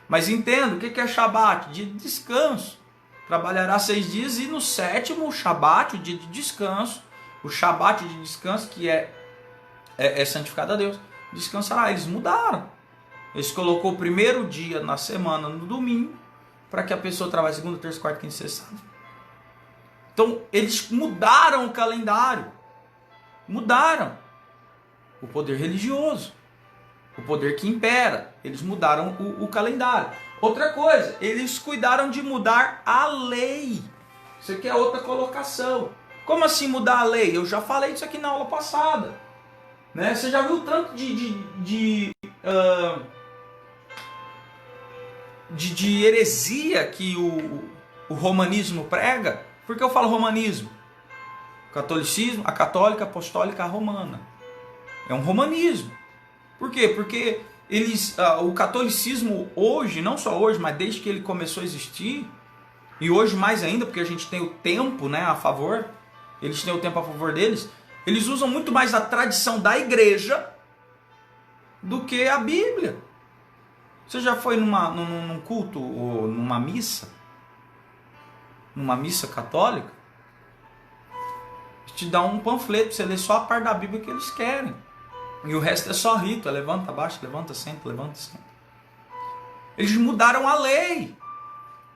Mas entenda, o que é Shabat? Dia de descanso. Trabalhará 6 dias e no 7º, o Shabat, o dia de descanso, o Shabat de descanso, que é santificado a Deus, descansará. Eles mudaram. Eles colocou o primeiro dia na semana, no domingo, para que a pessoa trabalhe segunda, terça, quarta, quinta, sexta, sábado. Então, eles mudaram o calendário. Mudaram. O poder religioso. O poder que impera. Eles mudaram o calendário. Outra coisa, eles cuidaram de mudar a lei. Isso aqui é outra colocação. Como assim mudar a lei? Eu já falei disso aqui na aula passada. Né? Você já viu o tanto de heresia que o romanismo prega? Por que eu falo romanismo? Catolicismo, a católica, apostólica, a romana. É um romanismo. Por quê? Porque o catolicismo hoje, não só hoje, mas desde que ele começou a existir, e hoje mais ainda, porque a gente tem o tempo, né, a favor, eles têm o tempo a favor deles, eles usam muito mais a tradição da igreja do que a Bíblia. Você já foi num culto ou numa missa? Numa missa católica? Te dá um panfleto, você lê só a parte da Bíblia que eles querem. E o resto é só rito, levanta, abaixa, levanta, senta, levanta, senta. Eles mudaram a lei.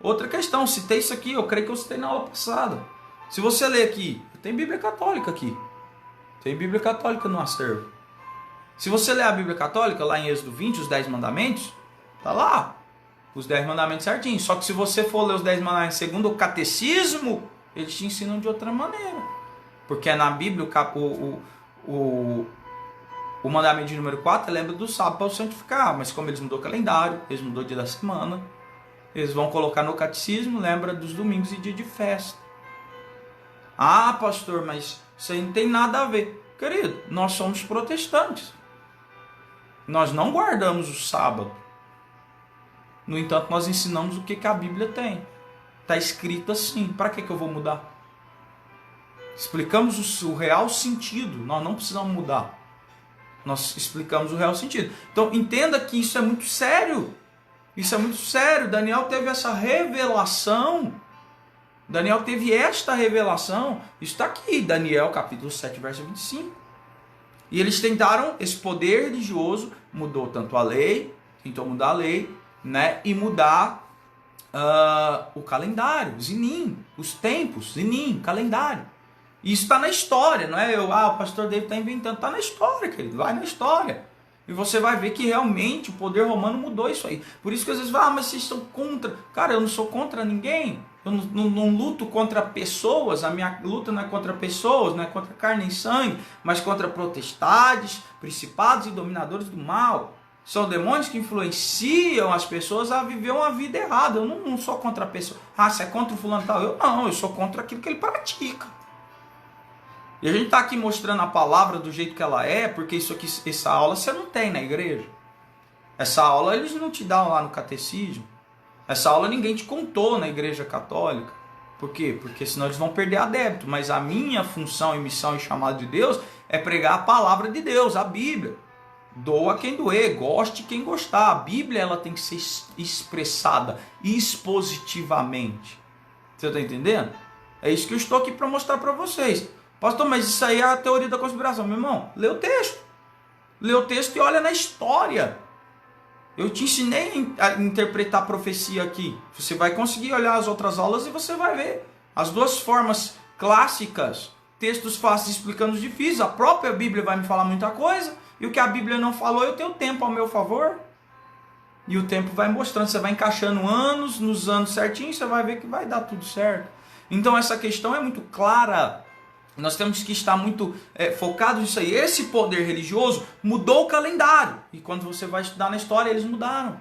Outra questão, citei isso aqui, eu creio que eu citei na aula passada. Se você ler aqui, tem Bíblia católica aqui. Tem Bíblia católica no acervo. Se você ler a Bíblia católica, lá em Êxodo 20, os 10 mandamentos, tá lá. Os 10 mandamentos certinhos. Só que se você for ler os 10 mandamentos segundo o catecismo, eles te ensinam de outra maneira. Porque na Bíblia, o mandamento de número 4 lembra do sábado para o santificar. Mas como eles mudou o calendário, eles mudou o dia da semana, eles vão colocar no catecismo, lembra dos domingos e dia de festa. Ah, pastor, mas isso aí não tem nada a ver. Querido, nós somos protestantes. Nós não guardamos o sábado. No entanto, nós ensinamos o que a Bíblia tem. Está escrito assim. Para que eu vou mudar? Explicamos o real sentido. Nós não precisamos mudar. Nós explicamos o real sentido. Então, entenda que isso é muito sério. Isso é muito sério. Daniel teve essa revelação. Daniel teve esta revelação. Isso está aqui. Daniel, capítulo 7, verso 25. E eles tentaram, esse poder religioso mudou tanto a lei, tentou mudar a lei, né, e mudar o calendário, Zinim, os tempos, Zinim, calendário. Isso está na história, não é? O pastor David está inventando, está na história, querido, vai na história. E você vai ver que realmente o poder romano mudou isso aí. Por isso que às vezes mas vocês estão contra. Cara, eu não sou contra ninguém. Eu não luto contra pessoas. A minha luta não é contra pessoas, não é contra carne e sangue, mas contra potestades, principados e dominadores do mal. São demônios que influenciam as pessoas a viver uma vida errada. Eu não sou contra a pessoa. Você é contra o fulano tal? Eu sou contra aquilo que ele pratica. E a gente está aqui mostrando a palavra do jeito que ela é, porque essa aula você não tem na igreja. Essa aula eles não te dão lá no catecismo. Essa aula ninguém te contou na igreja católica. Por quê? Porque senão eles vão perder adepto. Mas a minha função e missão e chamado de Deus é pregar a palavra de Deus, a Bíblia. Doa quem doer, goste quem gostar. A Bíblia ela tem que ser expressada expositivamente. Você está entendendo? É isso que eu estou aqui para mostrar para vocês. Pastor, mas isso aí é a teoria da conspiração. Meu irmão, lê o texto. Lê o texto e olha na história. Eu te ensinei a interpretar a profecia aqui. Você vai conseguir olhar as outras aulas e você vai ver. As duas formas clássicas. Textos fáceis explicando os difíceis. A própria Bíblia vai me falar muita coisa. E o que a Bíblia não falou, eu tenho tempo ao meu favor. E o tempo vai mostrando. Você vai encaixando nos anos certinho. Você vai ver que vai dar tudo certo. Então essa questão é muito clara. Nós temos que estar muito focados nisso aí. Esse poder religioso mudou o calendário. E quando você vai estudar na história, eles mudaram.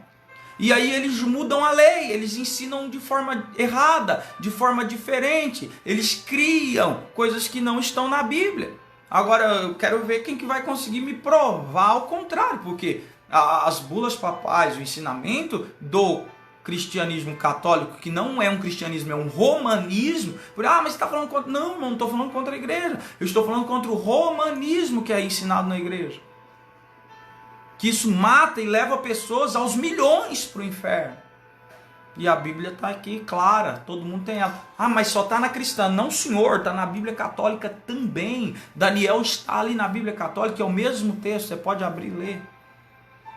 E aí eles mudam a lei. Eles ensinam de forma errada, de forma diferente. Eles criam coisas que não estão na Bíblia. Agora, eu quero ver quem que vai conseguir me provar o contrário. Porque as bulas papais, o ensinamento do cristianismo católico, que não é um cristianismo, é um romanismo. Mas você está falando contra... Não estou falando contra a igreja. Eu estou falando contra o romanismo que é ensinado na igreja. Que isso mata e leva pessoas aos milhões para o inferno. E a Bíblia está aqui, clara, todo mundo tem ela. Mas só está na cristã. Não, senhor, está na Bíblia católica também. Daniel está ali na Bíblia católica, é o mesmo texto, você pode abrir e ler.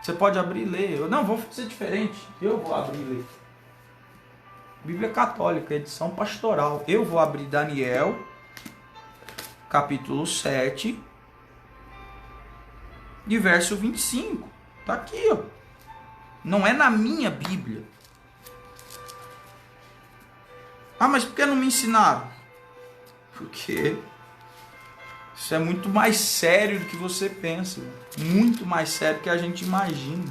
Você pode abrir e ler. Não, vamos fazer diferente. Eu vou abrir e ler. Bíblia Católica, edição pastoral. Eu vou abrir Daniel, capítulo 7, de verso 25. Está aqui, ó. Não é na minha Bíblia. Ah, mas por que não me ensinaram? Porque isso é muito mais sério do que você pensa. Muito mais sério do que a gente imagina.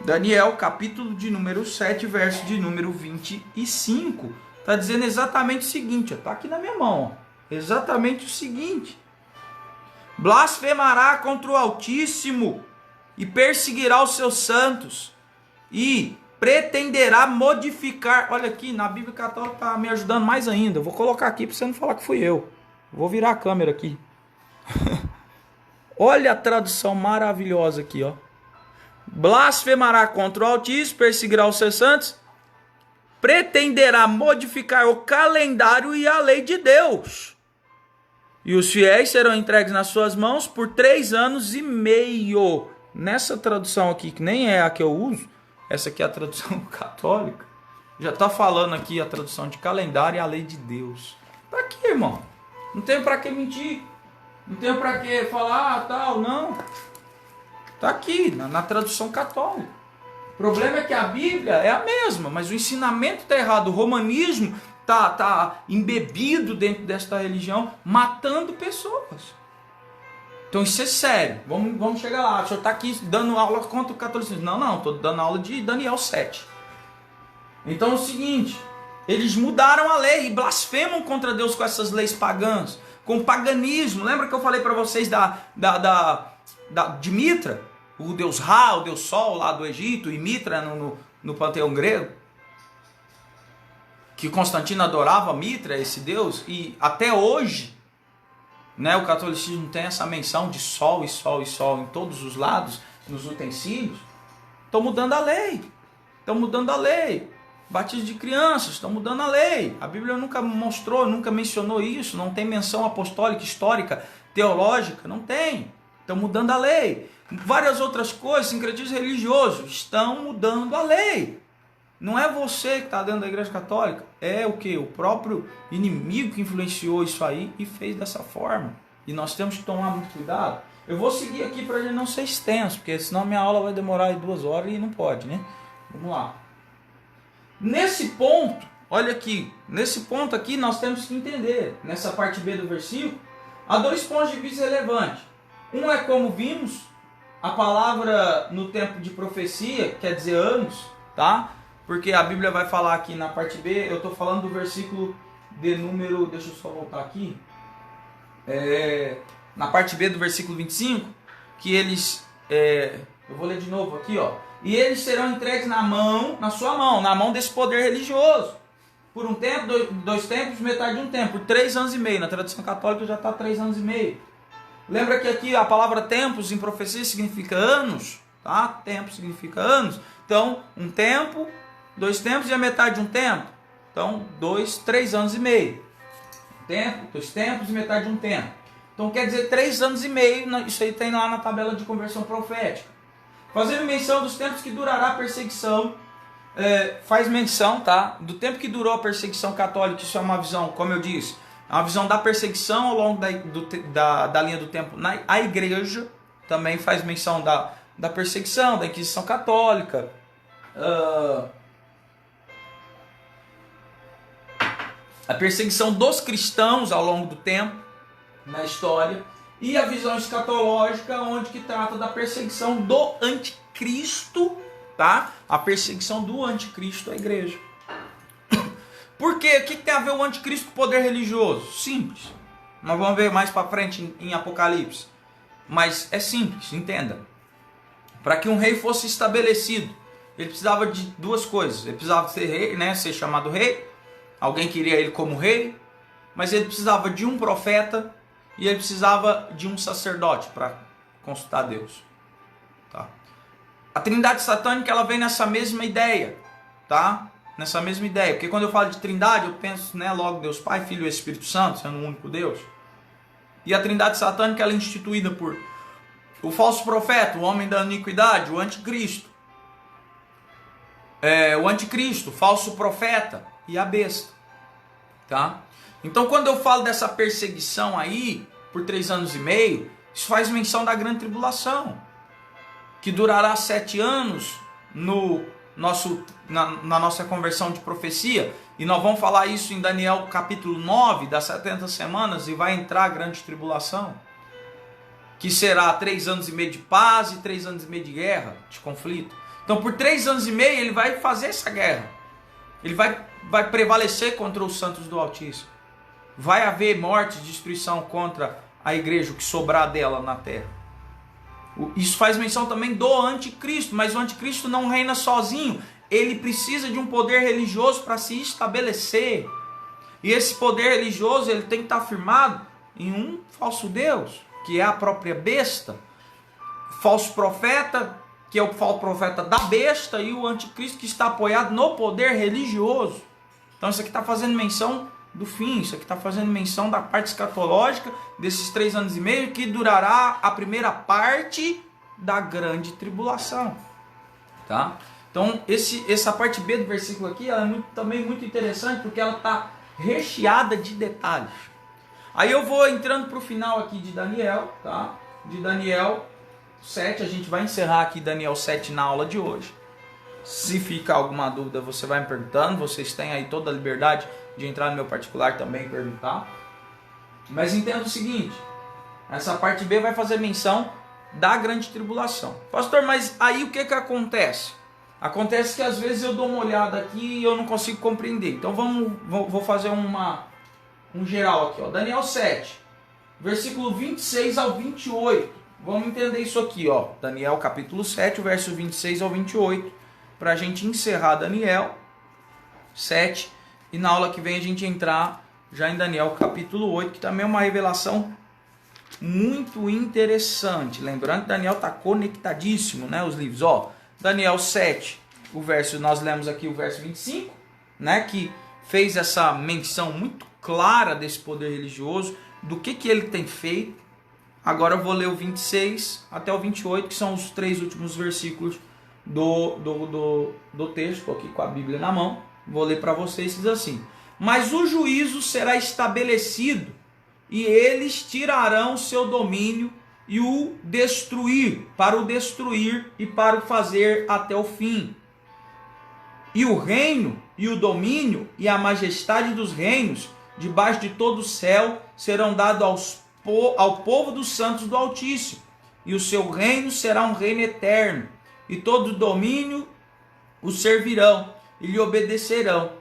Daniel, capítulo de número 7, verso de número 25. Está dizendo exatamente o seguinte. Está aqui na minha mão. Ó. Exatamente o seguinte. Blasfemará contra o Altíssimo e perseguirá os seus santos. E pretenderá modificar. Olha aqui, na Bíblia Católica está me ajudando mais ainda. Eu vou colocar aqui para você não falar que fui eu. Vou virar a câmera aqui. Olha a tradução maravilhosa aqui, ó. Blasfemará contra o Altíssimo, perseguirá os seus santos, pretenderá modificar o calendário e a lei de Deus. E os fiéis serão entregues nas suas mãos por 3 anos e meio. Nessa tradução aqui, que nem é a que eu uso, essa aqui é a tradução católica, já está falando aqui a tradução de calendário e a lei de Deus. Tá aqui, irmão. Não tenho para que mentir. Não tenho para que falar tal, não. Tá aqui, na tradução católica. O problema é que a Bíblia é a mesma, mas o ensinamento está errado. O romanismo tá embebido dentro desta religião, matando pessoas. Então isso é sério. Vamos chegar lá. O senhor está aqui dando aula contra o catolicismo. Não, estou dando aula de Daniel 7. Então é o seguinte, eles mudaram a lei e blasfemam contra Deus com essas leis pagãs, com o paganismo. Lembra que eu falei para vocês de Mitra? O deus Ra, o deus Sol lá do Egito, e Mitra no panteão grego? Que Constantino adorava Mitra, esse deus, e até hoje, né, o catolicismo tem essa menção de sol e sol e sol em todos os lados, nos utensílios. Estão mudando a lei. Estão mudando a lei. Batismo de crianças, estão mudando a lei. A Bíblia nunca mostrou, nunca mencionou isso. Não tem menção apostólica, histórica, teológica. Não tem. Estão mudando a lei. Várias outras coisas, sincretismo religioso, estão mudando a lei. Não é você que está dentro da Igreja Católica. É o que? O próprio inimigo que influenciou isso aí e fez dessa forma. E nós temos que tomar muito cuidado. Eu vou seguir aqui para ele não ser extenso, porque senão minha aula vai demorar 2 horas e não pode, né? Vamos lá. Nesse ponto, olha aqui. Nesse ponto aqui nós temos que entender, nessa parte B do versículo, há 2 pontos de vista relevantes. Um é como vimos, a palavra no tempo de profecia, quer dizer anos, tá? Porque a Bíblia vai falar aqui na parte B, eu estou falando do versículo de número, deixa eu só voltar aqui, na parte B do versículo 25, que eles, eu vou ler de novo aqui, ó, e eles serão entregues na mão desse poder religioso, por um tempo, 2 tempos, metade de um tempo, por 3 anos e meio, na tradução católica já está 3 anos e meio. Lembra que aqui a palavra tempos em profecia significa anos, tá? Tempo significa anos. Então, um tempo, 2 tempos e a metade de um tempo. Então, 3 anos e meio. Tempo, 2 tempos e metade de um tempo. Então, quer dizer 3 anos e meio, isso aí tem lá na tabela de conversão profética. Fazendo menção dos tempos que durará a perseguição, faz menção, tá? Do tempo que durou a perseguição católica, isso é uma visão, como eu disse, é uma visão da perseguição ao longo da linha do tempo. A igreja também faz menção da perseguição, da Inquisição Católica. A perseguição dos cristãos ao longo do tempo, na história. E a visão escatológica, onde que trata da perseguição do anticristo, tá? A perseguição do anticristo à igreja. Por quê? O que tem a ver o anticristo com o poder religioso? Simples. Nós vamos ver mais para frente em Apocalipse. Mas é simples, entenda. Para que um rei fosse estabelecido, ele precisava de 2 coisas. Ele precisava ser rei, né? Ser chamado rei. Alguém queria ele como rei. Mas ele precisava de um profeta. E ele precisava de um sacerdote para consultar Deus. Tá? A trindade satânica, ela vem nessa mesma ideia. Tá? Nessa mesma ideia, porque quando eu falo de trindade, eu penso, né, logo Deus Pai, Filho e Espírito Santo, sendo um único Deus. E a trindade satânica, ela é instituída por o falso profeta, o homem da iniquidade, o anticristo. O anticristo, o falso profeta e a besta. Tá? Então quando eu falo dessa perseguição aí, por 3 anos e meio, isso faz menção da grande tribulação, que durará 7 anos no na nossa conversão de profecia, e nós vamos falar isso em Daniel capítulo 9, das 70 semanas, e vai entrar a grande tribulação, que será 3 anos e meio de paz e 3 anos e meio de guerra, de conflito. Então por 3 anos e meio ele vai fazer essa guerra, ele vai prevalecer contra os santos do Altíssimo, vai haver morte e destruição contra a igreja, o que sobrar dela na terra. Isso faz menção também do anticristo, mas o anticristo não reina sozinho, ele precisa de um poder religioso para se estabelecer, e esse poder religioso ele tem que estar firmado em um falso Deus, que é a própria besta, falso profeta, que é o falso profeta da besta, e o anticristo que está apoiado no poder religioso. Então isso aqui está fazendo menção do fim, isso aqui está fazendo menção da parte escatológica desses 3 anos e meio, que durará a primeira parte da grande tribulação, tá? Então essa parte B do versículo aqui ela é também muito interessante, porque ela está recheada de detalhes. Aí eu vou entrando para o final aqui de Daniel, tá? De Daniel 7, a gente vai encerrar aqui Daniel 7 na aula de hoje. Se ficar alguma dúvida, você vai me perguntando, vocês têm aí toda a liberdade de entrar no meu particular também e perguntar. Mas entenda o seguinte, essa parte B vai fazer menção da grande tribulação. Pastor, mas aí o que acontece? Acontece que às vezes eu dou uma olhada aqui e eu não consigo compreender. Então vou fazer um geral aqui, ó. Daniel 7, versículo 26 ao 28. Vamos entender isso aqui, ó. Daniel capítulo 7, verso 26 ao 28, para a gente encerrar Daniel 7, e na aula que vem a gente entrar já em Daniel capítulo 8, que também é uma revelação muito interessante. Lembrando que Daniel está conectadíssimo, né, os livros, ó. Daniel 7, nós lemos aqui o verso 25, né, que fez essa menção muito clara desse poder religioso, do que ele tem feito. Agora eu vou ler o 26 até o 28, que são os 3 últimos versículos do texto, aqui com a Bíblia na mão. Vou ler para vocês, diz assim: mas o juízo será estabelecido, e eles tirarão o seu domínio e o destruir, para o destruir e para o fazer até o fim. E o reino e o domínio e a majestade dos reinos debaixo de todo o céu serão dados ao povo dos santos do Altíssimo, e o seu reino será um reino eterno, e todo domínio o servirão e lhe obedecerão.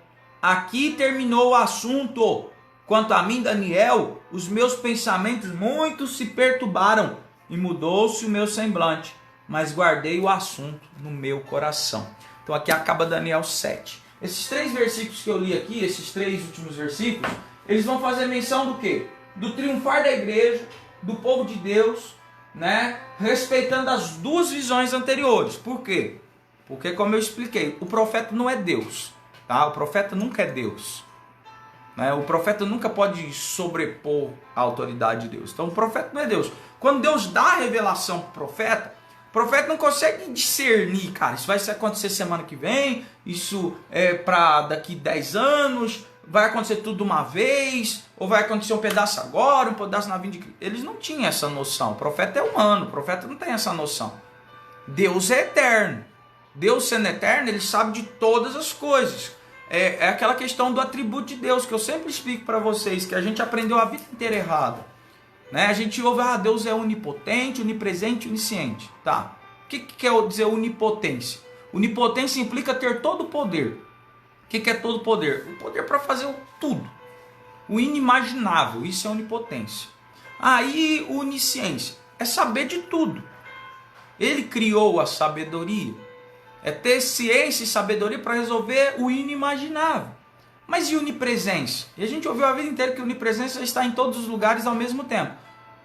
Aqui terminou o assunto. Quanto a mim, Daniel, os meus pensamentos muito se perturbaram, e mudou-se o meu semblante, mas guardei o assunto no meu coração. Então aqui acaba Daniel 7. Esses 3 versículos que eu li aqui, esses 3 últimos versículos, eles vão fazer menção do quê? Do triunfar da igreja, do povo de Deus, né? Respeitando as 2 visões anteriores. Por quê? Porque, como eu expliquei, o profeta não é Deus, tá? O profeta nunca é Deus, né? O profeta nunca pode sobrepor a autoridade de Deus. Então o profeta não é Deus. Quando Deus dá a revelação para o profeta não consegue discernir, cara, isso vai acontecer semana que vem, isso é para daqui 10 anos, vai acontecer tudo de uma vez, ou vai acontecer um pedaço agora, um pedaço na vinda de Cristo. Eles não tinham essa noção. O profeta é humano, o profeta não tem essa noção. Deus é eterno. Deus sendo eterno, ele sabe de todas as coisas. É aquela questão do atributo de Deus, que eu sempre explico para vocês, que a gente aprendeu a vida inteira errada. Né? A gente ouve, Deus é onipotente, onipresente, onisciente. Tá. O que quer dizer onipotência? Onipotência implica ter todo o poder. O que é todo o poder? O poder para fazer tudo. O inimaginável, isso é onipotência. Aí, onisciência é saber de tudo. Ele criou a sabedoria. É ter ciência e sabedoria para resolver o inimaginável. Mas e onipresença? E a gente ouviu a vida inteira que onipresença está em todos os lugares ao mesmo tempo.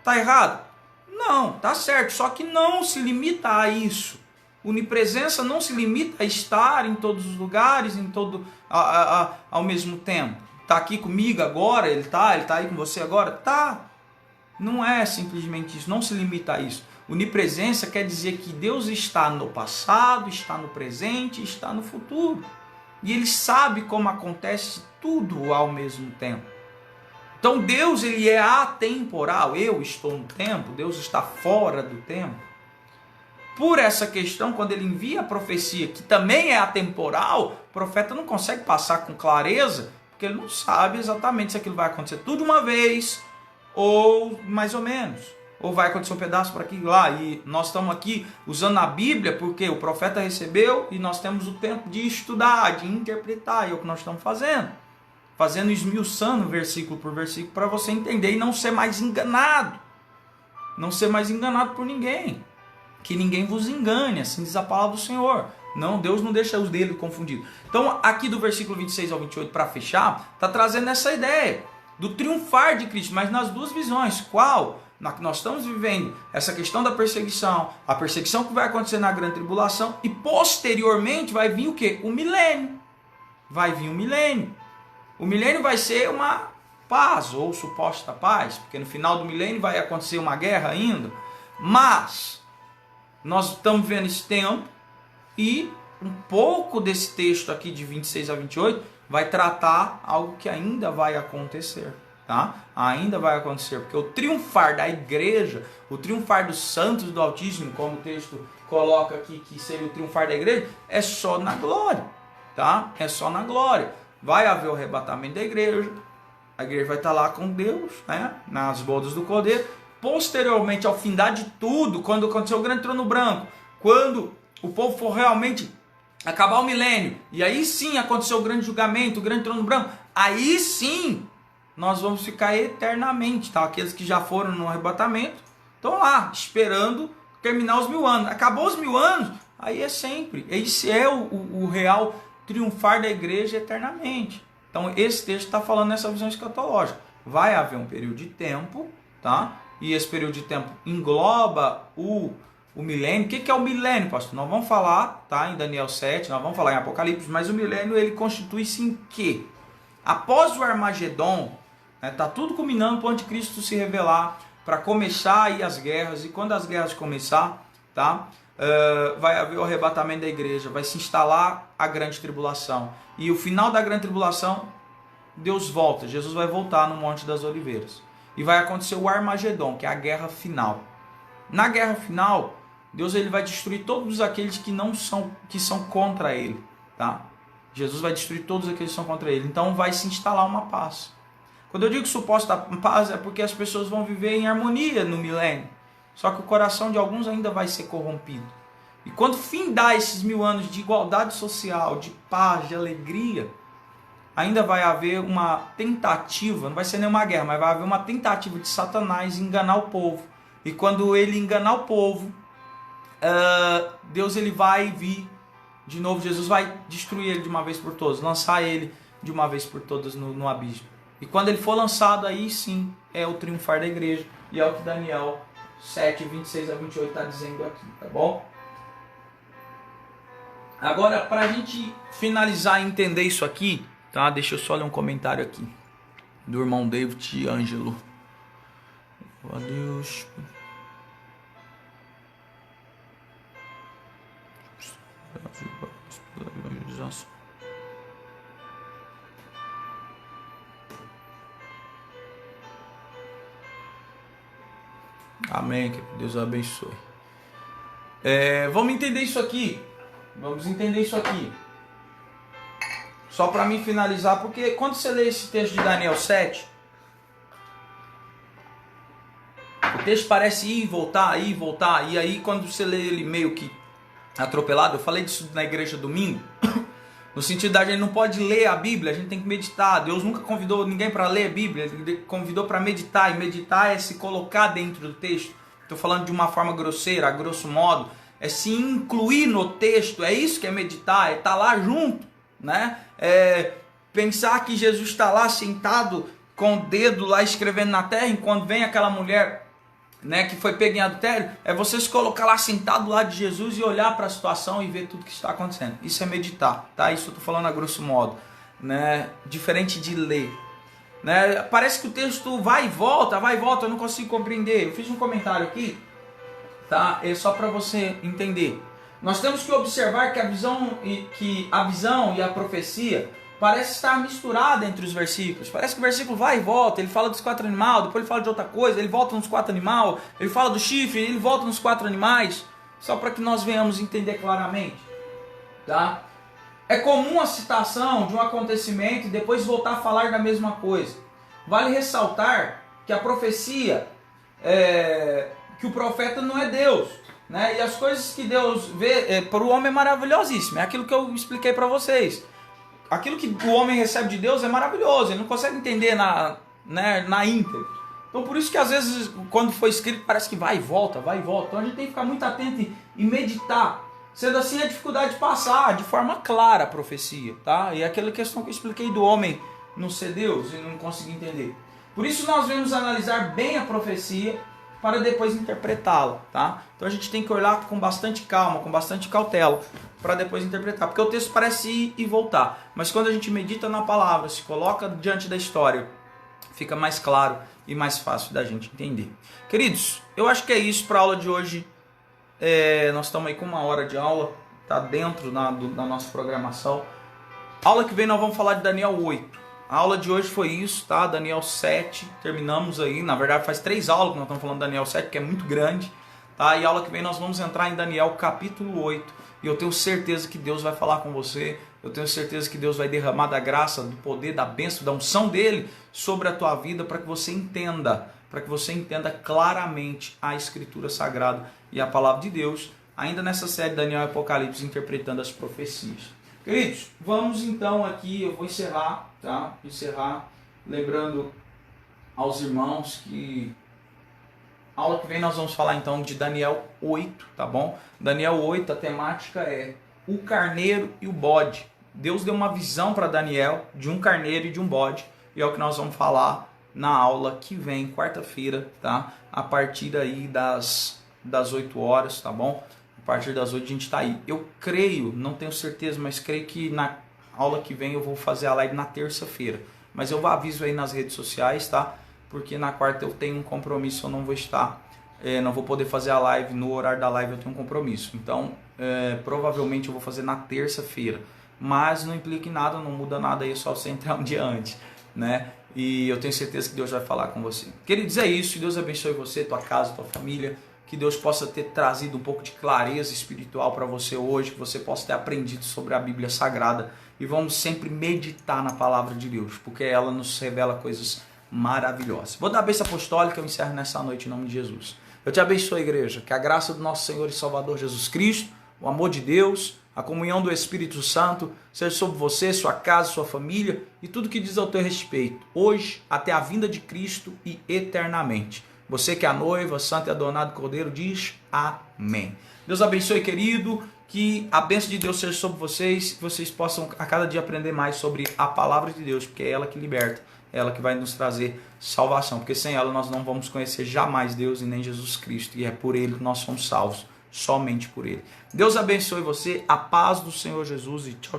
Tá errado? Não, tá certo. Só que não se limita a isso. Onipresença não se limita a estar em todos os lugares, ao mesmo tempo. Tá aqui comigo agora, ele tá aí com você agora? Tá. Não é simplesmente isso, não se limita a isso. Onipresença quer dizer que Deus está no passado, está no presente, está no futuro. E Ele sabe como acontece tudo ao mesmo tempo. Então Deus, Ele é atemporal. Eu estou no tempo, Deus está fora do tempo. por essa questão, quando ele envia a profecia, que também é atemporal, o profeta não consegue passar com clareza, porque ele não sabe exatamente se aquilo vai acontecer tudo de uma vez, ou mais ou menos, ou vai acontecer um pedaço por aqui e lá. E nós estamos aqui usando a Bíblia porque o profeta recebeu e nós temos o tempo de estudar, de interpretar, e é o que nós estamos fazendo esmiuçando versículo por versículo para você entender e não ser mais enganado, não ser mais enganado por ninguém, que ninguém vos engane, assim diz a palavra do Senhor. Não, Deus não deixa os dele confundidos. Então aqui do versículo 26 ao 28, para fechar, está trazendo essa ideia do triunfar de Cristo, mas nas duas visões. Qual? Na que nós estamos vivendo, essa questão da perseguição, a perseguição que vai acontecer na grande tribulação, e posteriormente vai vir o quê? O milênio. Vai vir o milênio. O milênio vai ser uma paz, ou suposta paz, porque no final do milênio vai acontecer uma guerra ainda. Mas nós estamos vendo esse tempo, e um pouco desse texto aqui de 26 a 28 vai tratar algo que ainda vai acontecer, tá? Ainda vai acontecer, porque o triunfar da igreja, o triunfar dos santos do Altíssimo, como o texto coloca aqui, que seria o triunfar da igreja, é só na glória, tá? É só na glória. Vai haver o arrebatamento da igreja, a igreja vai estar lá com Deus, né? Nas bodas do Cordeiro. Posteriormente, ao findar de tudo, quando acontecer o grande trono branco, quando o povo for realmente acabar o milênio, e aí sim aconteceu o grande julgamento, o grande trono branco, aí sim nós vamos ficar eternamente, tá? Aqueles que já foram no arrebatamento estão lá, esperando terminar os 1000 anos. Acabou os 1000 anos, aí é sempre. Esse é o real triunfar da igreja eternamente. Então esse texto está falando nessa visão escatológica. Vai haver um período de tempo, tá? E esse período de tempo engloba o milênio. O que é o milênio, pastor? Nós vamos falar, tá, em Daniel 7, nós vamos falar em Apocalipse, mas o milênio ele constitui-se em quê? Após o Armagedon, né, tá tudo culminando para o anticristo se revelar, para começar aí as guerras, e quando as guerras começar, tá, vai haver o arrebatamento da igreja, vai se instalar a grande tribulação, e o final da grande tribulação, Deus volta, Jesus vai voltar no Monte das Oliveiras, e vai acontecer o Armagedon, que é a guerra final. Na guerra final, Deus ele vai destruir todos aqueles que são contra ele, tá? Jesus vai destruir todos aqueles que são contra ele. Então vai se instalar uma paz. Quando eu digo suposta paz é porque as pessoas vão viver em harmonia no milênio. Só que o coração de alguns ainda vai ser corrompido. E quando findar esses 1000 anos de igualdade social, de paz, de alegria, ainda vai haver uma tentativa, não vai ser nenhuma guerra, mas vai haver uma tentativa de Satanás enganar o povo. E quando ele enganar o povo, Deus ele vai vir de novo, Jesus vai destruir ele de uma vez por todas, lançar ele de uma vez por todas no abismo. E quando ele for lançado, aí sim é o triunfar da igreja. E é o que Daniel 7, 26 a 28 está dizendo aqui, tá bom? Agora, para a gente finalizar e entender isso aqui, tá? Deixa eu só ler um comentário aqui do irmão David Ângelo. Deus. Amém, que Deus abençoe. Vamos entender isso aqui. Só para mim finalizar, porque quando você lê esse texto de Daniel 7, o texto parece ir e voltar, e aí quando você lê ele meio que atropelado, eu falei disso na igreja domingo, no sentido da gente não pode ler a Bíblia, a gente tem que meditar. Deus nunca convidou ninguém para ler a Bíblia, Ele convidou para meditar, e meditar é se colocar dentro do texto. Estou falando de uma forma grosseira, a grosso modo, é se incluir no texto, é isso que é meditar, é estar lá junto, né? Pensar que Jesus está lá sentado com o dedo lá escrevendo na terra, enquanto vem aquela mulher, né, que foi pega em adultério, é você se colocar lá sentado lá de Jesus e olhar para a situação e ver tudo que está acontecendo. Isso é meditar, tá? Isso eu estou falando a grosso modo, né? Diferente de ler, né? Parece que o texto vai e volta, eu não consigo compreender. Eu fiz um comentário aqui, tá? É só para você entender. Nós temos que observar que a visão e a profecia parece estar misturada entre os versículos. Parece que o versículo vai e volta, ele fala dos 4 animais, depois ele fala de outra coisa, ele volta nos 4 animais, ele fala do chifre, ele volta nos 4 animais. só para que nós venhamos entender claramente, tá? É comum a citação de um acontecimento e depois voltar a falar da mesma coisa. Vale ressaltar que a profecia, que o profeta não é Deus, né? E as coisas que Deus vê para o homem é maravilhosíssimo. É aquilo que eu expliquei para vocês. Aquilo que o homem recebe de Deus é maravilhoso, ele não consegue entender na íntegra. Então por isso que às vezes quando foi escrito parece que vai e volta, vai e volta. Então a gente tem que ficar muito atento e meditar. Sendo assim, a dificuldade de passar de forma clara a profecia, tá? E aquela questão que eu expliquei do homem não ser Deus e não conseguir entender. Por isso nós vamos analisar bem a profecia para depois interpretá-la, tá? Então a gente tem que olhar com bastante calma, com bastante cautela, para depois interpretar. Porque o texto parece ir e voltar, mas quando a gente medita na palavra, se coloca diante da história, fica mais claro e mais fácil da gente entender. Queridos, eu acho que é isso para a aula de hoje. Nós estamos aí com 1 hora de aula, tá dentro da nossa programação. Aula que vem nós vamos falar de Daniel 8. A aula de hoje foi isso, tá? Daniel 7, terminamos aí. Na verdade faz 3 aulas que nós estamos falando de Daniel 7, que é muito grande, tá? E a aula que vem nós vamos entrar em Daniel capítulo 8. E eu tenho certeza que Deus vai falar com você. Eu tenho certeza que Deus vai derramar da graça, do poder, da bênção, da unção dele sobre a tua vida, para que você entenda claramente a Escritura Sagrada e a Palavra de Deus, ainda nessa série Daniel e Apocalipse, interpretando as profecias. Queridos, vamos então aqui, eu vou encerrar, tá? Lembrando aos irmãos que a aula que vem nós vamos falar então de Daniel 8, tá bom? Daniel 8, a temática é o carneiro e o bode. Deus deu uma visão para Daniel de um carneiro e de um bode, e é o que nós vamos falar na aula que vem, quarta-feira, tá? A partir aí das 8 horas, tá bom? A partir das 8 a gente tá aí. Eu creio, não tenho certeza, mas creio que na aula que vem eu vou fazer a live na terça-feira. Mas eu aviso aí nas redes sociais, tá? Porque na quarta eu tenho um compromisso, eu não vou estar, não vou poder fazer a live, no horário da live eu tenho um compromisso. Então, provavelmente eu vou fazer na terça-feira. Mas não implica em nada, não muda nada aí, é só você entrar um dia antes, né? E eu tenho certeza que Deus vai falar com você. Queridos, é isso. Deus abençoe você, tua casa, tua família. Que Deus possa ter trazido um pouco de clareza espiritual para você hoje. Que você possa ter aprendido sobre a Bíblia Sagrada. E vamos sempre meditar na palavra de Deus, porque ela nos revela coisas maravilhosas. Vou dar a bênção apostólica, eu encerro nessa noite em nome de Jesus. Eu te abençoe, igreja. Que a graça do nosso Senhor e Salvador Jesus Cristo, o amor de Deus, a comunhão do Espírito Santo seja sobre você, sua casa, sua família e tudo que diz ao teu respeito, hoje até a vinda de Cristo e eternamente. Você que é a noiva, santo e adornado Cordeiro, diz amém. Deus abençoe, querido, que a bênção de Deus seja sobre vocês, que vocês possam a cada dia aprender mais sobre a palavra de Deus, porque é ela que liberta, é ela que vai nos trazer salvação, porque sem ela nós não vamos conhecer jamais Deus e nem Jesus Cristo, e é por ele que nós somos salvos. Somente por ele. Deus abençoe você, a paz do Senhor Jesus e tchau.